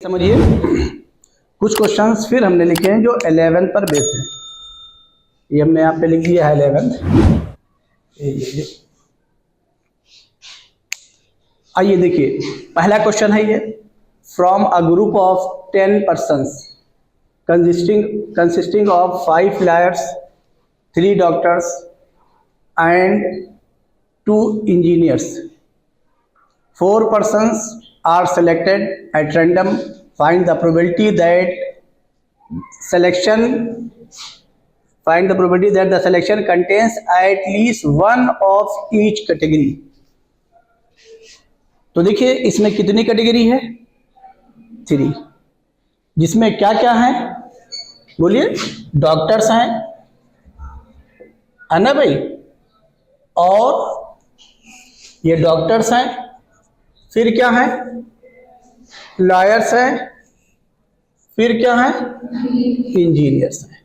समझिए कुछ क्वेश्चंस फिर हमने लिखे हैं जो 11 पर बेस्ड हैं। ये हमने यहाँ पे लिख दिया है 11। आइए देखिए, पहला क्वेश्चन है ये, from a group of 10 persons consisting of 5 lawyers, 3 doctors and 2 engineers. 4 persons are selected at random. Find the probability that the selection contains at least one of each category. तो देखिए इसमें कितनी कैटेगरी है? 3, जिसमें क्या क्या है बोलिए? डॉक्टर्स हैं, है ना भाई, और ये डॉक्टर्स हैं, फिर क्या है? लॉयर्स हैं, फिर क्या है? इंजीनियर्स हैं।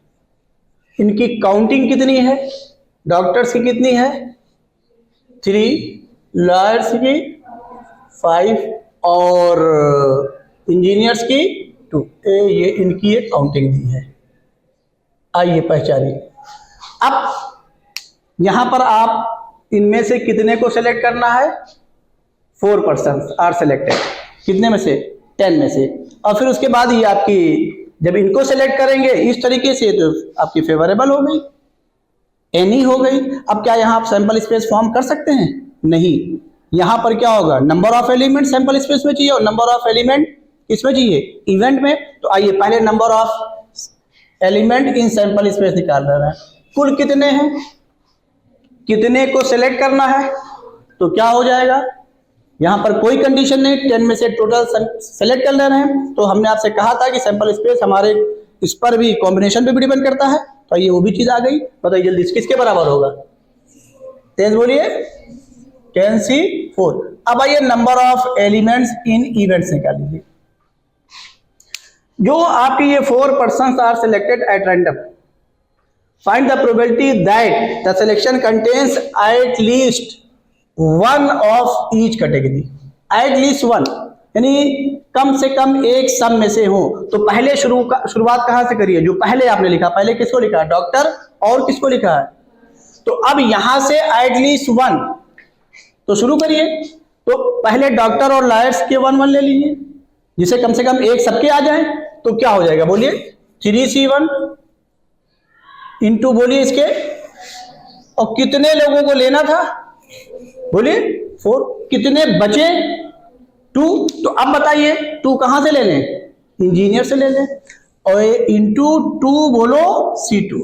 इनकी काउंटिंग कितनी है? डॉक्टर्स की कितनी है? 3, लॉयर्स की 5 और इंजीनियर्स की 2। ये इनकी एक काउंटिंग दी है। आइए पहचानिए। अब यहां पर आप इनमें से कितने को सेलेक्ट करना है? 4 persons आर सेलेक्टेड। कितने में से? 10 में से। और फिर उसके बाद ही आपकी जब इनको सेलेक्ट करेंगे इस तरीके से तो आपकी फेवरेबल हो गई, एनी हो गई। अब क्या यहाँ आप सैंपल स्पेस फॉर्म कर सकते हैं? नहीं। यहाँ पर क्या होगा? Number of element sample space में चाहिए और नंबर ऑफ एलिमेंट किसमें चाहिए? इवेंट में। तो आइए पहले number of element in sample space निकाल रहे हैं। कुल कितने हैं? कितने को सेलेक्ट करना है? तो क्या हो जाएगा? यहाँ पर कोई कंडीशन नहीं, 10 में से टोटल सेलेक्ट कर ले रहे हैं। तो हमने आपसे कहा था कि सैंपल स्पेस हमारे इस पर भी कॉम्बिनेशन पे भी डिपेंड करता है। तो ये वो भी चीज आ गई। बताइए जल्दी किसके बराबर होगा? तेज बोलिए। 10C4। अब आइए number of elements in events निकाल लीजिए। जो आपके ये 4 persons are selected at random, find the probability that the selection contains at least one of each category. At least one यानी कम से कम एक सब में से हो। तो पहले शुरुआत कहां से करिए? जो पहले आपने लिखा, पहले किसको लिखा? डॉक्टर और किसको लिखा है? तो अब यहां से एट लीस्ट वन तो शुरू करिए। तो पहले डॉक्टर और लॉयर्स के 1 ले लीजिए, जिसे कम से कम एक सबके आ जाए। तो क्या हो जाएगा बोलिए? 3C1 इंटू बोलिए इसके, और कितने लोगों को लेना था बोलिए? 4। कितने बचे? 2। तो अब बताइए 2 कहां से ले लें? इंजीनियर से ले लें। और इंटू 2 बोलो C2।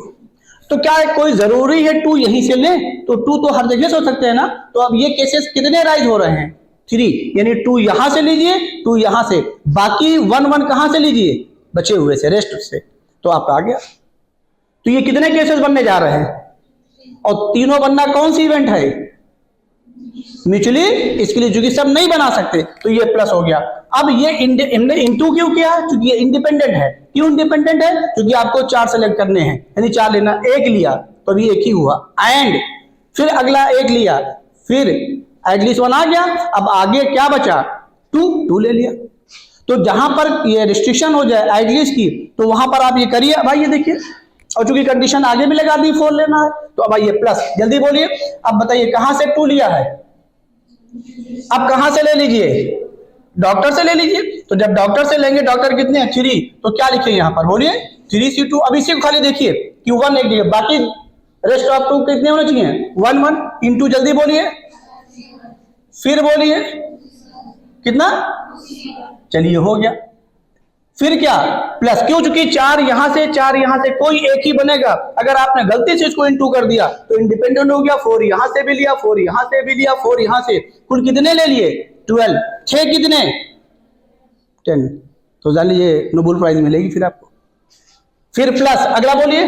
तो क्या है कोई जरूरी है 2 यहीं से लें? तो 2 तो हर जगह से हो सकते हैं ना। तो अब ये केसेस कितने राइज हो रहे हैं? 3, यानी 2 यहां से लीजिए, 2 यहां से, बाकी 1 कहां से लीजिए? बचे हुए से, रेस्ट से। तो आपका आ गया। तो ये कितने केसेस बनने जा रहे हैं? और तीनों बनना कौन सी इवेंट है? म्यूचुअली एक्सक्लूसिव, सब नहीं बना सकते। तो ये प्लस हो गया। अब ये इंटू क्यों किया? क्योंकि ये इंडिपेंडेंट है। क्यों इंडिपेंडेंट है? क्योंकि आपको 4 सेलेक्ट करने हैं, यानी 4 लेना। 1 लिया तो अभी 1 ही हुआ, एंड फिर अगला 1 लिया, फिर एटलीस्ट 1 आ गया। अब आगे क्या बचा? 2 ले लिया। तो जहां पर ये रिस्ट्रिक्शन हो जाए एटलीस्ट की, तो वहां पर आप ये करिए। अब आइए देखिए, और चूंकि कंडीशन आगे भी लगा दी 4 लेना है, तो अब आइए प्लस। जल्दी बोलिए। अब बताइए कहां से 2 लिया है? अब कहां से ले लीजिए? डॉक्टर से ले लीजिए। तो जब डॉक्टर से लेंगे, डॉक्टर कितने हैं? 3। तो क्या लिखे यहां पर बोलिए? 3C2। अब इसी को खाली देखिए कि 1 एक लिखे, बाकी रेस्ट ऑफ 2 कितने होने चाहिए? 1 इंटू, जल्दी बोलिए, फिर बोलिए कितना? चलिए हो गया। फिर क्या? प्लस। क्यों? चूंकि 4 यहां से, 4 यहां से, कोई एक ही बनेगा। अगर आपने गलती से इसको इंटू कर दिया तो इंडिपेंडेंट हो गया। 4 यहां से भी लिया, 4 यहां से भी लिया, 4 यहां से। कुल कितने ले लिए? 12। 6 कितने? 10। तो जान लीजिए नोबेल प्राइज मिलेगी फिर आपको। फिर प्लस, अगला बोलिए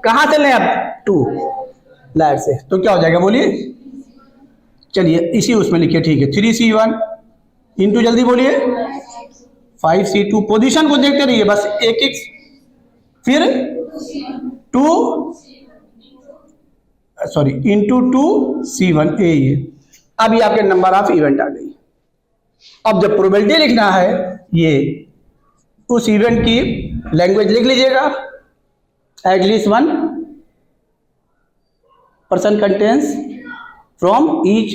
कहां से लें? अब 2 लायर से। तो क्या हो जाएगा बोलिए? चलिए इसी उसमें लिखिए, ठीक है। 3C1 इंटू, जल्दी बोलिए, 5C2। पोजीशन को देखते रहिए बस, एक फिर 2 इंटू 2C1 ये। अब ये आपके नंबर ऑफ इवेंट आ गई। अब जब प्रोबेबिलिटी लिखना है, ये उस इवेंट की लैंग्वेज लिख लीजिएगा, at least 1 person contains from each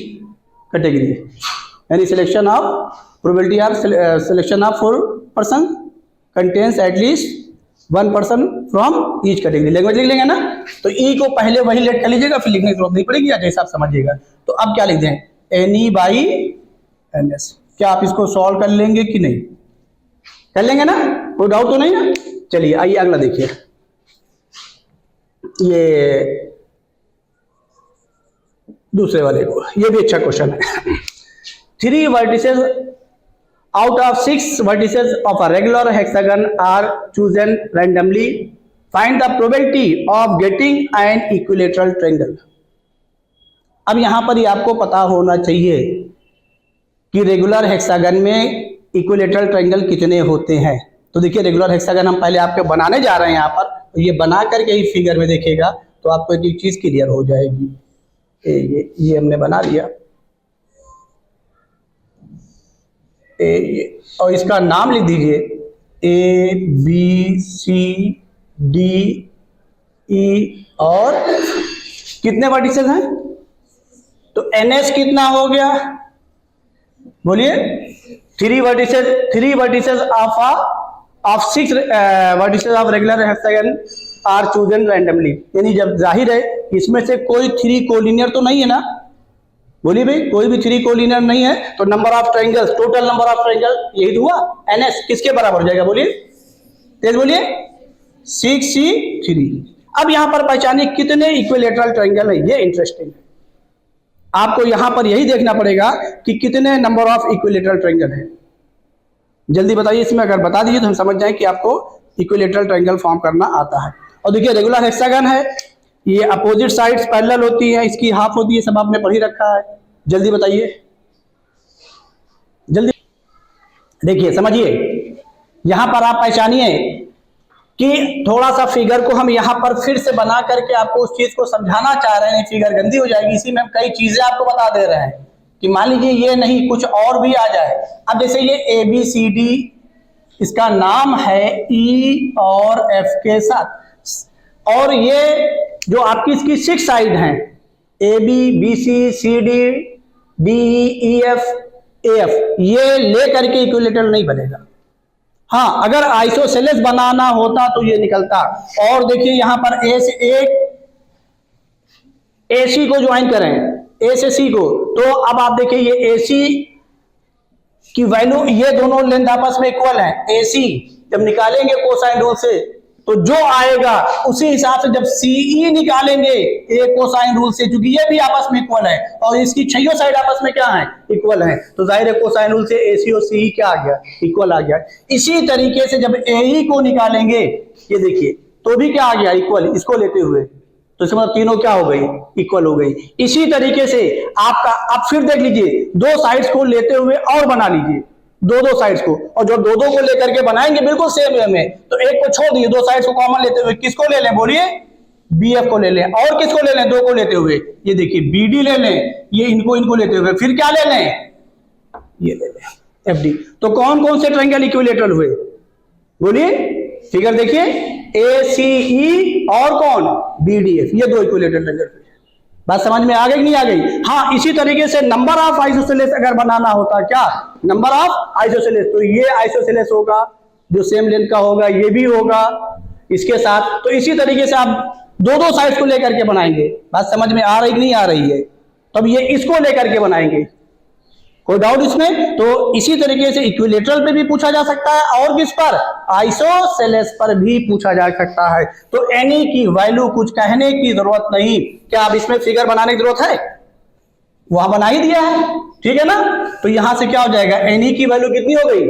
category, यानी selection of probability of selection of 4 person contains at least 1 person from each category, language लिख लेंगे ना। तो ई को पहले वही लेट कर लीजिएगा, फिर लिखने की जरूरत नहीं पड़ेगी, या जैसा आप समझिएगा। तो अब क्या लिख दें, एनी बाई एन एस। क्या आप इसको सॉल्व कर लेंगे कि नहीं? कर लेंगे ना, कोई डाउट तो नहीं ना? चलिए आइए अगला देखिए, ये दूसरे वाले को, ये भी अच्छा क्वेश्चन है। 3 vertices out of 6 vertices of a regular hexagon are chosen randomly. Find the probability of getting an equilateral triangle. अब यहां पर ही आपको पता होना चाहिए कि रेगुलर हेक्सागन में इक्विलेटरल ट्रायंगल कितने होते हैं। तो देखिए रेगुलर हेक्सागन हम पहले आपके बनाने जा रहे हैं यहाँ पर, तो ये बना करके ही फिगर में देखिएगा तो आपको एक चीज क्लियर हो जाएगी। ये हमने बना लिया, और इसका नाम लिख दीजिए ABCDE, और कितने वर्टिसेस हैं? तो NS कितना हो गया, बोलिए? 3 vertices of 6 vertices of regular hexagon are chosen randomly, यानी जब जाहिर है इसमें से कोई 3 कोलिनियर तो नहीं है ना, बोलिए भाई, कोई भी 3 कोलिनियर नहीं है, तो number of triangles, total number of triangle यही तो हुआ, NS किसके बराबर हो जाएगा, बोलिए तेज बोलिए, 6C3। अब यहां पर पहचानिए कितने इक्विलेटरल ट्रायंगल है, ये इंटरेस्टिंग है। आपको यहां पर यही देखना पड़ेगा कि कितने नंबर ऑफ इक्विलेटरल ट्रायंगल है। जल्दी बताइए, इसमें अगर बता दीजिए तो हम समझ जाए कि आपको इक्विलेटरल ट्रायंगल फॉर्म करना आता है। और देखिए रेगुलर हेक्सागन है, ये अपोजिट साइड्स पैरेलल होती है, इसकी हाफ होती है, सब आपने पढ़ ही रखा है। जल्दी बताइए, जल्दी देखिए, समझिए। यहां पर आप पहचानिए कि थोड़ा सा फिगर को हम यहां पर फिर से बना करके आपको उस चीज को समझाना चाह रहे हैं, फिगर गंदी हो जाएगी, इसी में हम कई चीजें आपको बता दे रहे हैं कि मान लीजिए ये नहीं कुछ और भी आ जाए। अब जैसे ये ABCD, इसका नाम है E और F के साथ, और ये जो आपकी इसकी 6 साइड हैं AB BC CD DE EF AF, ये ले करके इक्विलेटरल नहीं बनेगा। हाँ, अगर आइसोसेलेस बनाना होता तो ये निकलता। और देखिए यहां पर A से AC को ज्वाइन करें, A से C को, तो अब आप देखिए ये AC की वैल्यू, ये दोनों लेंथ आपस में इक्वल है। AC जब निकालेंगे कोसाइन रूल से तो जो आएगा उसी हिसाब से जब CE निकालेंगे ए कोसाइन रूल से, क्योंकि ये भी आपस में इक्वल है और इसकी 6 साइड आपस में क्या है, इक्वल है, तो जाहिर है कोसाइन रूल से AC और CE क्या आ गया, इक्वल आ गया। इसी तरीके से जब AE को निकालेंगे, ये देखिए तो भी क्या आ गया, इक्वल, इसको लेते हुए, तो इसका मतलब तीनों क्या हो गई, इक्वल हो गई। इसी तरीके से आपका, आप फिर देख लीजिए, 2 साइड्स को लेते हुए और बना लीजिए, 2 साइड्स को, और जब 2 को लेकर के बनाएंगे बिल्कुल सेम वे में, तो एक को छोड़ दिए, 2 साइड्स को कॉमन लेते हुए किसको ले लें, बोलिए BF को ले लें, और किसको ले लें, 2 को लेते हुए, ये देखिए BD ले लें, ये इनको लेते हुए, फिर क्या ले लें, ये ले लें FD। तो कौन कौन से ट्रायंगल इक्विलेटरल हुए, बोलिए, फिगर देखिए, ACE और कौन, BDF, ये 2 इक्विलेटरल ट्रायंगल हुए। बात समझ में आ गई कि नहीं आ गई? हाँ, इसी तरीके से नंबर ऑफ आइसोसेलेस अगर बनाना होता, क्या नंबर ऑफ आइसोसेलेस, तो ये आइसोसेलेस होगा जो सेम लेंथ का होगा, ये भी होगा इसके साथ, तो इसी तरीके से आप 2 साइड्स को लेकर के बनाएंगे। बात समझ में आ रही कि नहीं आ रही है? तब ये इसको लेकर के बनाएंगे, कोई डाउट इसमें? तो इसी तरीके से इक्विलेटरल पे भी पूछा जा सकता है, और किस पर, आइसोसेलेस पर भी पूछा जा सकता है। तो एनी की वैल्यू कुछ कहने की जरूरत नहीं। क्या अब इसमें फिगर बनाने की जरूरत है? वहां बना ही दिया है, ठीक है ना? तो यहां से क्या हो जाएगा, एनी की वैल्यू कितनी हो गई,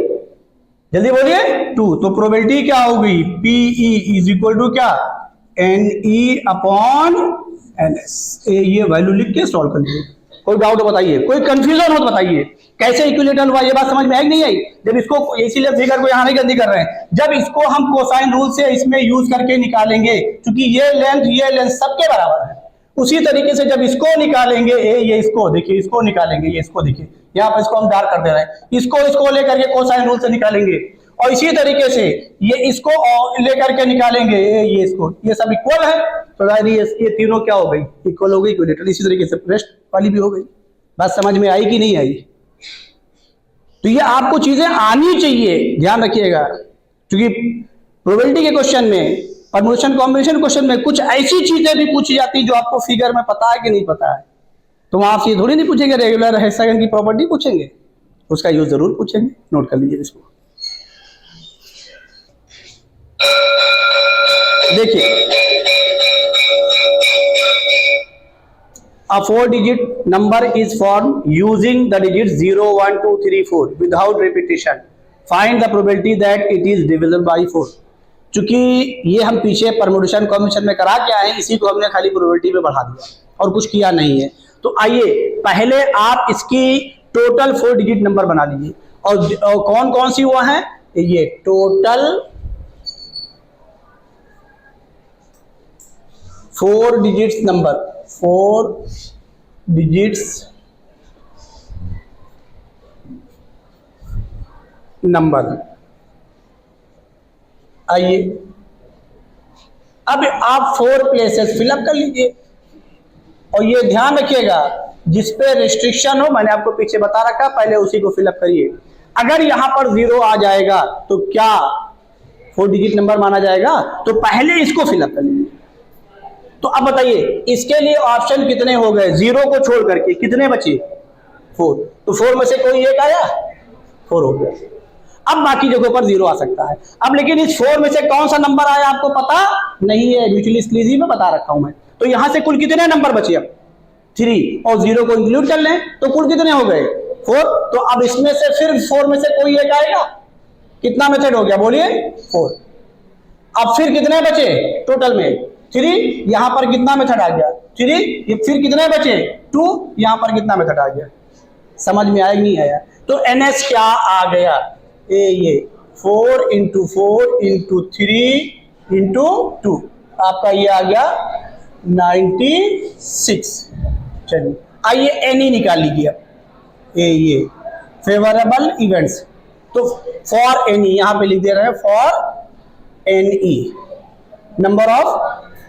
जल्दी बोलिए, 2। तो प्रोबेबिलिटी क्या हो गई, PE इज इक्वल टू क्या, NE अपॉन NS। ये वैल्यू लिख के सॉल्व कर लीजिए। कोई डाउट बताइए, कोई कंफ्यूजन हो तो बताइए, कैसे इक्विलेटरल हुआ, ये बात समझ में आई नहीं आई? जब इसको, इसीलिए फिगर को यहां नहीं गंदी कर रहे हैं, जब इसको हम कोसाइन रूल से इसमें यूज करके निकालेंगे, क्योंकि ये लेंथ सबके बराबर है, उसी तरीके से जब इसको निकालेंगे ये इसको देखिए, इसको निकालेंगे, ये इसको देखिए, यहाँ पर इसको हम डार्क कर दे रहे हैं, इसको लेकर के कोसाइन रूल से निकालेंगे, और इसी तरीके से ये इसको लेकर के निकालेंगे ये इसको, ये सब इक्वल है, तो ये तीनों क्या हो गई, इक्वल हो गई, इक्विलेटरल। इसी तरीके से रेस्ट वाली भी हो गई। बात समझ में आई कि नहीं आई? तो ये आपको चीजें आनी चाहिए, ध्यान रखिएगा, क्योंकि प्रोबेबिलिटी के क्वेश्चन में, परम्यूटेशन कॉम्बिनेशन क्वेश्चन में कुछ ऐसी चीजें भी पूछी जाती जो आपको फिगर में पता है कि नहीं पता है, तो वहां आपसे थोड़ी नहीं पूछेंगे रेगुलर हेक्सागन की प्रॉपर्टी पूछेंगे, उसका यूज जरूर पूछेंगे। नोट कर लीजिए इसको। देखिए, a 4-digit number is formed using the digits 0, 1, 2, 3, 4 without repetition. Find the probability that it is divisible by 4. चूंकि ये हम पीछे परम्यूटेशन कॉम्बिनेशन में करा के आए, इसी को हमने खाली प्रोबेबिलिटी में बढ़ा दिया और कुछ किया नहीं है। तो आइए पहले आप इसकी टोटल 4 डिजिट नंबर बना लीजिए, और कौन कौन सी वो है, ये total 4 digits number, 4 digits number. आइए अब आप 4 प्लेसेस फिलअप कर लीजिए, और ये ध्यान रखिएगा जिस पे रिस्ट्रिक्शन हो, मैंने आपको पीछे बता रखा, पहले उसी को फिलअप करिए। अगर यहां पर 0 आ जाएगा तो क्या 4 डिजिट नंबर माना जाएगा? तो पहले इसको फिलअप कर लीजिए। तो अब बताइए इसके लिए ऑप्शन कितने हो गए? 0 को छोड़ करके कितने बचे? 4। तो 4 में से कोई एक आया, 4 हो गया। अब बाकी जगहों पर 0 आ सकता है। अब लेकिन इस 4 में से कौन सा नंबर आया आपको पता नहीं है, म्यूचुअली एक्सक्लूसिव में बता रखा हूं मैं। तो यहां से कुल कितने नंबर बचे? अब 3 और 0 को इंक्लूड कर लें तो कुल कितने हो गए? 4। तो अब इसमें से फिर 4 में से कोई एक आएगा, कितना मेथड हो गया बोलिए? 4। अब फिर कितने बचे टोटल में? 3। यहां पर कितना मेथड आ गया? 3। फिर कितने बचे? 2। यहां पर कितना मेथड आ गया? समझ में आया नहीं आया? तो NS क्या आ गया? ये 4 × 4 × 3 × 2, आपका ये आ गया 96। चलिए आइए NE निकाल लीजिए। ये फेवरेबल इवेंट्स, तो फॉर NE यहां पे लिख दे रहे हैं, for NE number of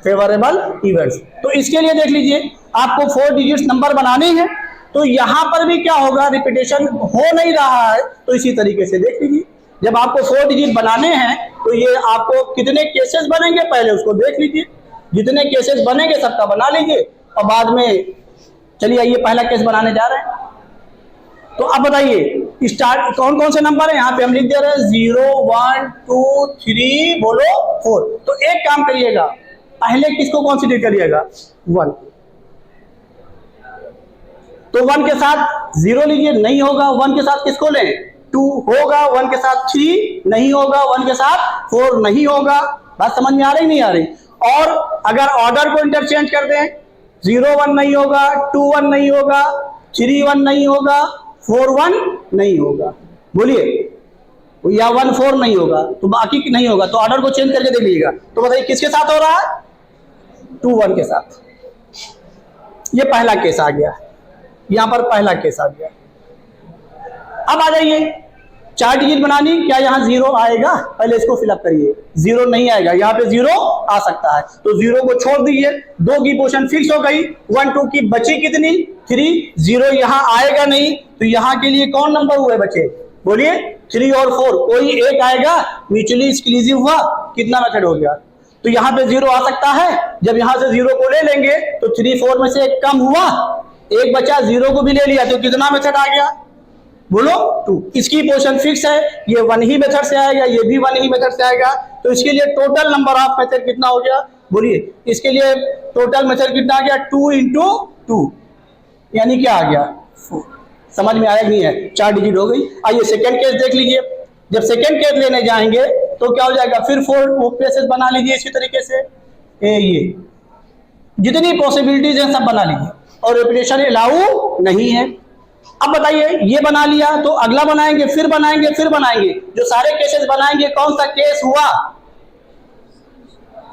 favourable events. तो इसके लिए देख लीजिए आपको 4 डिजिट्स नंबर बनाने हैं, तो यहां पर भी क्या होगा, रिपीटेशन हो नहीं रहा है, तो इसी तरीके से देख लीजिए। जब आपको 4 डिजिट बनाने हैं तो ये आपको कितने केसेस बनेंगे पहले उसको देख लीजिए, जितने केसेस बनेंगे सबका बना लीजिए, और बाद में चलिए ये पहला केस बनाने जा रहे हैं। तो अब बताइए स्टार्ट कौन कौन से नंबर है, यहां पे हम लिख दे रहे हैं 0, 1, 2, 3 बोलो 4। तो एक काम करिएगा, पहले किसको कंसीडर करिएगा? 1। तो 1 के साथ 0 लीजिए, नहीं होगा। 1 के साथ किसको लें? 2 होगा। 1 के साथ 3 नहीं होगा। 1 के साथ 4 नहीं होगा। बात समझ में आ रही नहीं आ रही? और अगर ऑर्डर को इंटरचेंज कर दें, 0 1 नहीं होगा, 2 1 नहीं होगा, 3 1 नहीं होगा, 4 1 नहीं होगा, बोलिए, या 1 4 नहीं होगा, तो बाकी नहीं होगा। तो ऑर्डर को चेंज करके देख लीजिएगा। तो बताइए किसके साथ हो रहा है? 2 1 के साथ। ये पहला केस आ गया, यहां पर पहला केस आ गया। अब आ जाइए 4 डिजिट बनानी, क्या यहां 0 आएगा? पहले इसको फिलअप करिए। 0 नहीं आएगा, यहां पे 0 आ सकता है, तो 0 को छोड़ दीजिए। 2 की पोजीशन फिक्स हो गई, 1 2 की बची कितनी? 3। 0 यहां आएगा नहीं, तो यहां के लिए कौन नंबर हुए बचे? बोलिए 3 और 4, कोई एक आएगा, म्यूचुअली एक्सक्लूसिव हुआ, कितना मेथड हो गया? तो यहां पे 0 आ सकता है। जब यहां से 0 को ले लेंगे तो 3 4 में से एक कम हुआ, एक बचा, 0 को भी ले लिया, तो कितना मेथड आ गया? बोलो 2। इसकी पोजीशन फिक्स है, ये 1 ही मेथड से आएगा, ये भी 1 ही मेथड से आएगा। तो इसके लिए टोटल नंबर ऑफ मेथड कितना हो गया? बोलिए इसके लिए टोटल मेथड कितना आ गया? 2 × 2, यानी क्या आ गया? 4। समझ में आया नहीं है? 4 डिजिट हो गई। आइए सेकेंड केस देख लीजिए। जब सेकेंड केस लेने जाएंगे तो क्या हो जाएगा? फिर 4 प्लेसेस बना लीजिए इसी तरीके से। ये जितनी पॉसिबिलिटीज हैं सब बना लीजिए, और रिपीटेशन अलाउ नहीं है। अब बताइए ये बना लिया, तो अगला बनाएंगे, फिर बनाएंगे, फिर बनाएंगे। जो सारे केसेस बनाएंगे, कौन सा केस हुआ?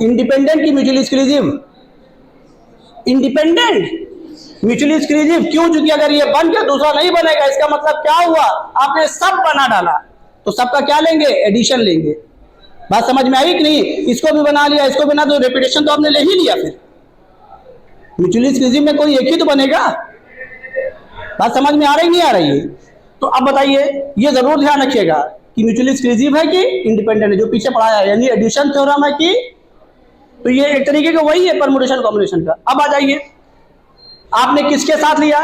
इंडिपेंडेंट की mutually exclusive, independent mutually exclusive क्यों? क्योंकि अगर ये बन गया दूसरा नहीं बनेगा, इसका मतलब क्या हुआ, आपने सब बना डाला, तो सबका क्या लेंगे, एडिशन लेंगे। बात समझ में आई कि नहीं? इसको भी बना लिया, इसको बना, तो रेपिटेशन तो आपने ले ही लिया। फिर म्यूचुअली एक्सक्लूसिव में कोई एक ही तो बनेगा। बात समझ में आ रही नहीं आ रही है? तो अब बताइए, ये जरूर ध्यान रखिएगा कि म्यूचुअली एक्सक्लूसिव है कि इंडिपेंडेंट है, जो पीछे पढ़ाया है, यानी एडिशन थ्योरम है कि, तो ये एक तरीके का वही है परम्यूटेशन कॉम्बिनेशन का। अब आ जाइए, आपने किसके साथ लिया,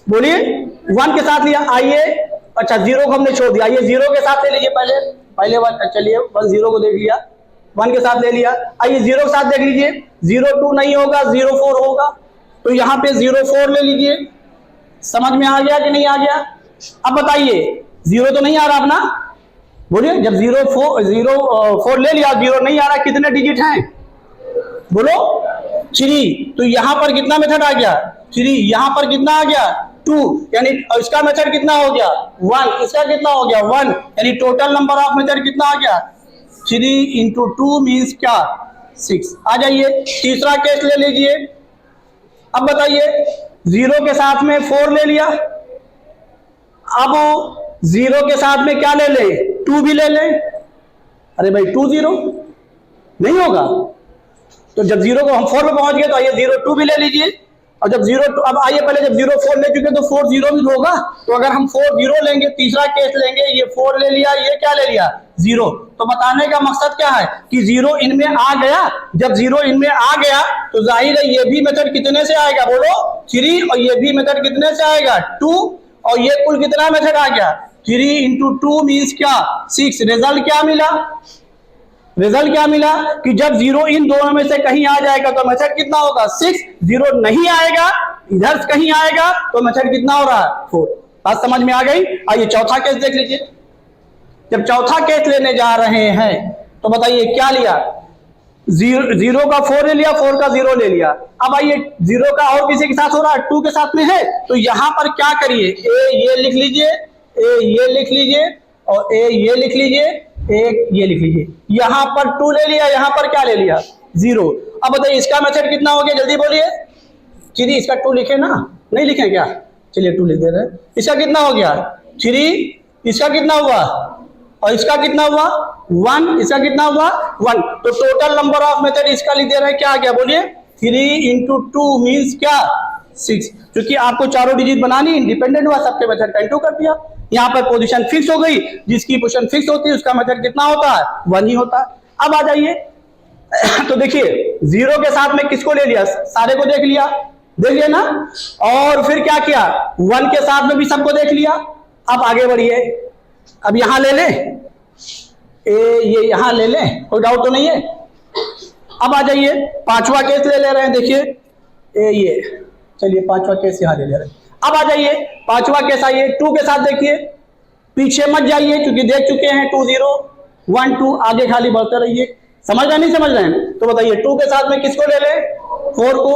बोलिए, 1 के साथ लिया। आइए, अच्छा 0 को हमने छोड़ दिया, आइए 0 के साथ ले लीजिए। पहले 1, चलिए 1 0 को देख लिया, 1 के साथ ले लिया। आइए 0 के साथ देख लीजिए, 0 2 नहीं होगा, 0 4 होगा, तो यहां पे 0 4 ले लीजिए। समझ में आ गया कि नहीं आ गया? अब बताइए, 0 तो नहीं आ रहा अपना, बोलिए, जब 0 4 ले लिया, 0 नहीं आ रहा, कितने डिजिट हैं, बोलो 3, तो यहां पर कितना मेथड आ गया, 3, यहां पर कितना आ गया, 2, यानी इसका मेथड कितना हो गया, 1, इसका कितना हो गया, 1, यानी टोटल नंबर ऑफ मेथड कितना आ गया, 3 × 2 मीन्स क्या, 6। आ जाइए, तीसरा केस ले लीजिए। अब बताइए, 0 के साथ में 4 ले लिया, अब 0 के साथ में क्या ले ले, 2 भी ले ले। अरे भाई 2 0 नहीं होगा, तो जब 0 को हम 4 पे पहुंच गए, तो आइए 0 2 भी ले लीजिए। और जब 0 2, अब आइए पहले, जब 0 4 ले चुके तो 4 0 भी होगा, तो अगर हम 4 0 लेंगे, तीसरा केस लेंगे, ये 4 ले लिया, ये क्या ले लिया, 0। तो बताने का मकसद क्या है कि 0 इनमें आ गया। जब 0 इनमें आ गया, तो जाहिर है ये भी मेथड कितने से आएगा, बोलो 3, और ये भी मेथड कितने से आएगा, 2, और ये कुल कितना मेथड आ गया, 3 × 2 मीन्स क्या, 6। रिजल्ट क्या मिला, रिजल्ट क्या मिला कि जब 0 इन दोनों में से कहीं आ जाएगा तो मेथड कितना होगा, 6। 0 नहीं आएगा, इधर कहीं आएगा, तो मेथड कितना हो रहा है, 4। बात समझ में आ गई? आइए चौथा केस देख लीजिए। जब चौथा केस लेने जा रहे हैं, तो बताइए क्या लिया, 0 का 4 ले लिया, 4 का 0 ले लिया। अब आइए 0 का और किसी के साथ हो रहा है, 2 के साथ में है, तो यहां पर क्या करिए, ए ये लिख लीजिए, ए ये लिख लीजिए, और ए ये लिख लीजिए, एक ये लिख लीजिए। यहां पर 2 ले लिया, यहां पर क्या ले लिया, 0। अब बताइए इसका मेथड कितना हो गया, जल्दी बोलिए। चलिए इसका 2 लिखे ना, नहीं लिखे क्या, चलिए 2 लिख दे रहे हैं। इसका कितना हो गया, 3, इसका कितना हुआ, और इसका कितना हुआ, 1, इसका कितना हुआ, 1। तो टोटल नंबर ऑफ मेथड इसका लिख दे रहे हैं, क्या आ गया, बोलिए 3 × 2 मीन्स क्या, 6। क्योंकि आपको चारों डिजिट बनानी, इंडिपेंडेंट हुआ, सबके मेथड का इंटू कर दिया। यहाँ पर पोजीशन फिक्स हो गई, जिसकी पोजीशन फिक्स होती है उसका मेथड कितना होता है, 1 ही होता है। अब आ जाइए, तो देखिए 0 के साथ में किसको ले लिया, सारे को देख लिया ना, और फिर क्या किया, 1 के साथ में भी सबको देख लिया। अब आगे बढ़िए, अब यहां ले ले, ये यहां ले ले, कोई डाउट तो नहीं है। अब आ जाइए, पांचवा केस ले रहे हैं, देखिए ये, चलिए पांचवा केस यहां ले रहे हैं। अब आ जाइए, पांचवा केस आइए, 2 के साथ देखिए, पीछे मत जाइए क्योंकि देख चुके हैं 2 0 1 2, आगे खाली बढ़ते रहिए। समझ रहे नहीं समझ रहे हैं? तो बताइए 2 के साथ में किसको ले ले, 4 को,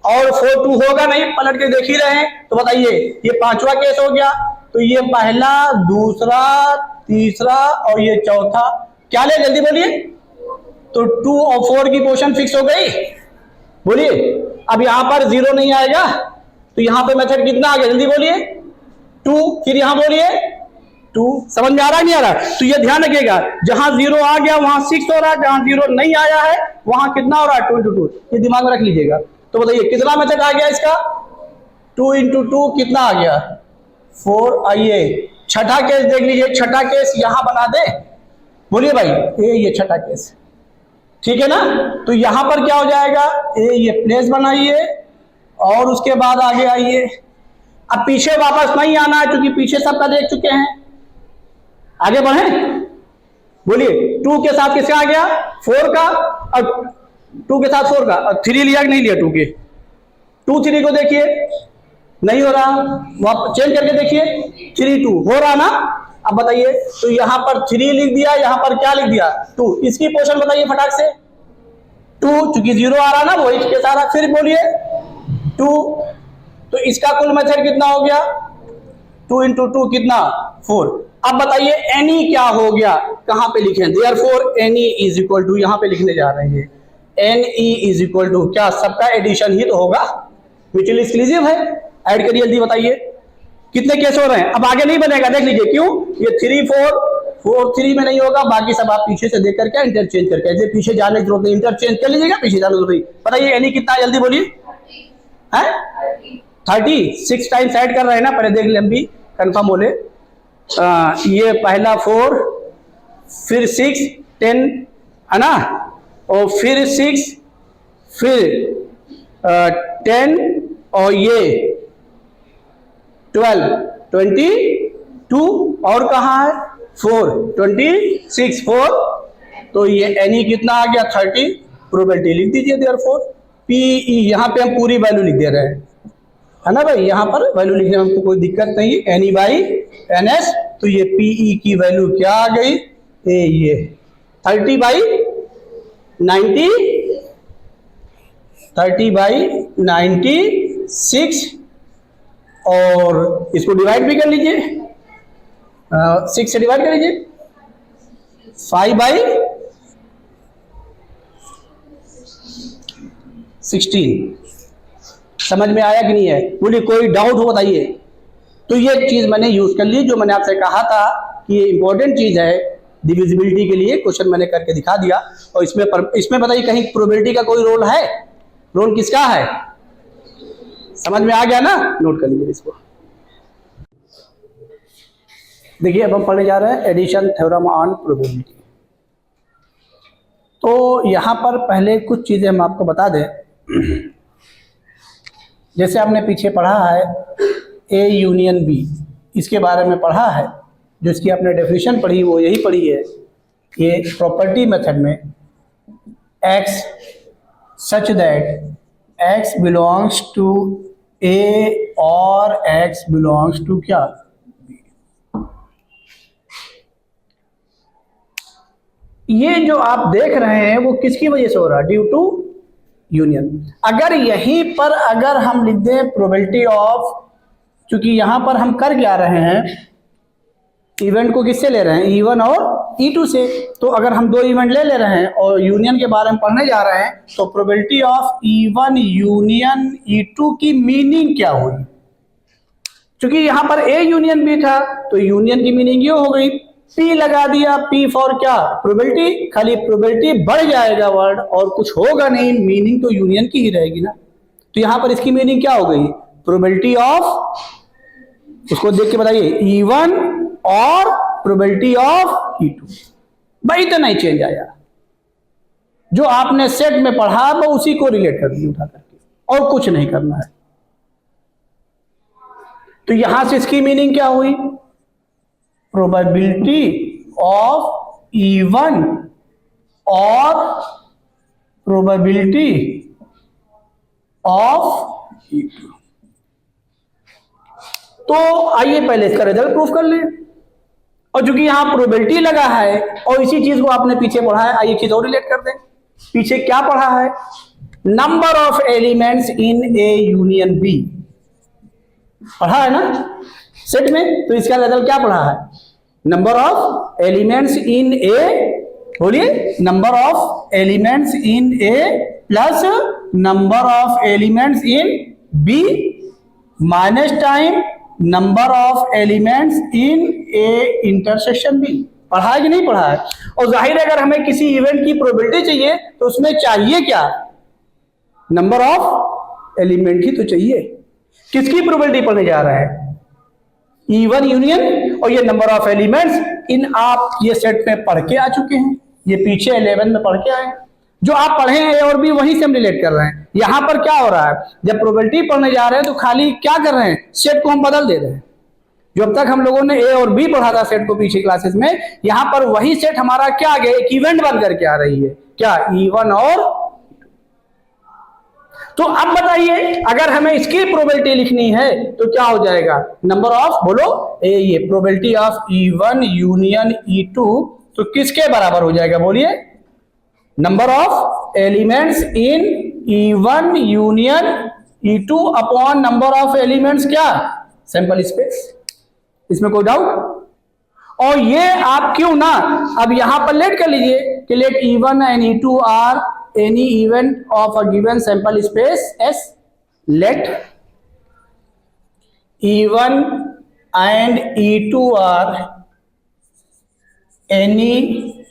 और 4 2 होगा नहीं, पलट के देख ही रहे हैं। तो बताइए ये पांचवा केस हो गया, तो ये पहला, दूसरा, तीसरा और ये चौथा, क्या ले, जल्दी बोलिए। तो 2 और 4 की पोजीशन फिक्स हो गई, बोलिए। अब यहां पर 0 नहीं आएगा, तो यहां पे मेथड कितना आ गया, जल्दी बोलिए, 2। फिर यहां बोलिए 2। समझ में आ रहा है नहीं आ रहा? तो ये ध्यान रखिएगा, जहां 0 आ गया वहां 6 हो रहा है, जहां 0 नहीं आया है वहां कितना हो रहा है, 2 × 2। ये दिमाग में रख लीजिएगा। तो बताइए कितना मेथड आ गया इसका, 2 × 2 कितना आ गया, 4। आइए छठा केस देख लीजिए, छठा केस यहां बना दे, बोलिए भाई, ये छठा केस, ठीक है ना। तो यहां पर क्या हो जाएगा, ये प्लेस बनाइए, और उसके बाद आगे आइए। अब पीछे वापस नहीं आना है क्योंकि पीछे सबका देख चुके हैं, आगे बढ़े, बोलिए। 2 के साथ किसका आ गया, 4 का, और 2 के साथ 4 का, और 3 लिया कि नहीं लिया, 2 के 2 3 को देखिए, नहीं हो रहा, वापस चेंज करके देखिए, 3 2 हो रहा ना। अब बताइए, तो यहां पर 3 लिख दिया, यहां पर क्या लिख दिया, 2। इसकी पोजीशन बताइए फटाक से, 2, चूंकि 0 आ रहा ना वही के सारा, फिर बोलिए 2। तो इसका कुल मेथड कितना हो गया, 2 × 2 कितना, 4। अब बताइए एनी क्या हो गया, कहां पे लिखें, therefore any is equal to, यहां पे लिखने जा रहे हैं, N E is equal to क्या, सबका एडिशन ही तो होगा, म्यूचुअली एक्सक्लूसिव है। ऐड करिए जल्दी, बताइए कितने केस हो रहे हैं। अब आगे नहीं बनेगा, देख लीजिए क्यों, ये 3 4 4 3 में नहीं होगा, बाकी सब आप पीछे से देख करके इंटरचेंज करके, ऐसे पीछे जाने की जरूरत नहीं, इंटरचेंज कर लीजिएगा, पीछे जाने की जरूरत नहीं। बताइए एनी कितना है, जल्दी बोलिए। है 30, 6 टाइम्स ऐड कर रहे हैं ना, पहले देख ले हम भी कंफर्म बोले। ये पहला 4, फिर 6 10 है ना, और फिर 6, फिर 10 और ये 12 22, और कहाँ है 4 26 4, तो ये एनी कितना आ गया 30, प्रोबेबिलिटी लिख दीजिए देयरफॉर पीई, यहाँ पे हम पूरी वैल्यू लिख दे रहे हैं, है ना भाई, यहाँ पर वैल्यू लिखने में हमको कोई दिक्कत नहीं है, एनी बाई एन एस, तो ये पीई की वैल्यू क्या आ गई, ये 30 बाई 90, 30 बाई 96, और इसको डिवाइड भी कर लीजिए, 6 से डिवाइड कर लीजिए, 5 बाई 16। समझ में आया कि नहीं है, बोलिए कोई डाउट हो बताइए। तो ये चीज मैंने यूज कर ली, जो मैंने आपसे कहा था कि ये इंपॉर्टेंट चीज है डिविजिबिलिटी के लिए, क्वेश्चन मैंने करके दिखा दिया। और इसमें बताइए कहीं प्रोबेबिलिटी का कोई रोल है, रोल किसका है, समझ में आ गया ना, नोट कर लीजिए इसको। देखिए अब हम पढ़ने जा रहे हैं एडिशन थ्योरम ऑन प्रोबेबिलिटी। तो यहां पर पहले कुछ चीजें हम आपको बता दें, जैसे आपने पीछे पढ़ा है ए यूनियन बी, इसके बारे में पढ़ा है, जो इसकी आपने डेफिनेशन पढ़ी वो यही पढ़ी है, ये प्रॉपर्टी मेथड में x such that x belongs to A और एक्स बिलोंग्स टू क्या, ये जो आप देख रहे हैं वो किसकी वजह से हो रहा है, ड्यू टू यूनियन। अगर यहीं पर अगर हम लिख दें प्रोबेबिलिटी ऑफ, क्योंकि यहां पर हम कर क्या रहे हैं, इवेंट को किससे ले रहे हैं, E1 और E2 से, तो अगर हम 2 इवेंट ले रहे हैं और यूनियन के बारे में पढ़ने जा रहे हैं, तो probability of E1 union E2 की मीनिंग क्या हुई, क्योंकि यहां पर A यूनियन B था, तो यूनियन की मीनिंग ये हो गई, P लगा दिया, P फॉर क्या, प्रोबेबिलिटी, खाली प्रोबेबिलिटी बढ़ जाएगा वर्ड और कुछ होगा नहीं, मीनिंग तो यूनियन की ही रहेगी ना। तो यहां पर इसकी मीनिंग क्या हो गई, प्रोबेबिलिटी ऑफ, उसको देख के बताइए, E1 और प्रोबेबिलिटी ऑफ E2, भाई तो नहीं चेंज आया, जो आपने सेट में पढ़ा वो उसी को रिलेट कर दिया उठा करके, और कुछ नहीं करना है। तो यहां से इसकी मीनिंग क्या हुई, प्रोबेबिलिटी ऑफ E1 और प्रोबेबिलिटी ऑफ E2। तो आइए पहले इसका रिजल्ट प्रूफ कर लें, और चूंकि यहां प्रोबेबिलिटी लगा है और इसी चीज को आपने पीछे पढ़ा है, आइए चीज और रिलेट कर दें। पीछे क्या पढ़ा है, number of elements in A union B पढ़ा है ना सेट में, तो इसका रिजल्ट क्या पढ़ा है, number of elements in A, बोलिए number of elements in A plus number of elements in B minus time number of elements in A intersection B. पढ़ा है कि नहीं पढ़ा है। और जाहिर है अगर हमें किसी इवेंट की प्रोबेबिलिटी चाहिए तो उसमें चाहिए क्या, नंबर ऑफ एलिमेंट ही तो चाहिए। किसकी प्रोबेबिलिटी पढ़ने जा रहा है, E1 यूनियन, और ये नंबर ऑफ एलिमेंट्स इन आप ये सेट में पढ़ के आ चुके हैं, ये पीछे 11 में पढ़ के आए, जो आप पढ़े हैं ए और बी वहीं से हम रिलेट कर रहे हैं। यहां पर क्या हो रहा है, जब प्रोबेबिलिटी पढ़ने जा रहे हैं तो खाली क्या कर रहे हैं, सेट को हम बदल दे रहे हैं। जो अब तक हम लोगों ने ए और बी पढ़ा था सेट को पीछे क्लासेस में, यहां पर वही सेट हमारा क्या आ गया, एक इवेंट बन करके आ रही है, क्या E1 और। तो अब बताइए अगर हमें इसकी प्रोबेबिलिटी लिखनी है तो क्या हो जाएगा, नंबर ऑफ, बोलो ये probability of E1 union E2 तो किसके बराबर हो जाएगा, बोलिए number of elements in E1 union E2 upon number of elements क्या, सैंपल स्पेस। इसमें कोई डाउट। और ये आप क्यों ना अब यहां पर लेट कर लीजिए कि let E1 and E2 are any event of a given sample space S, let E1 and E2 are any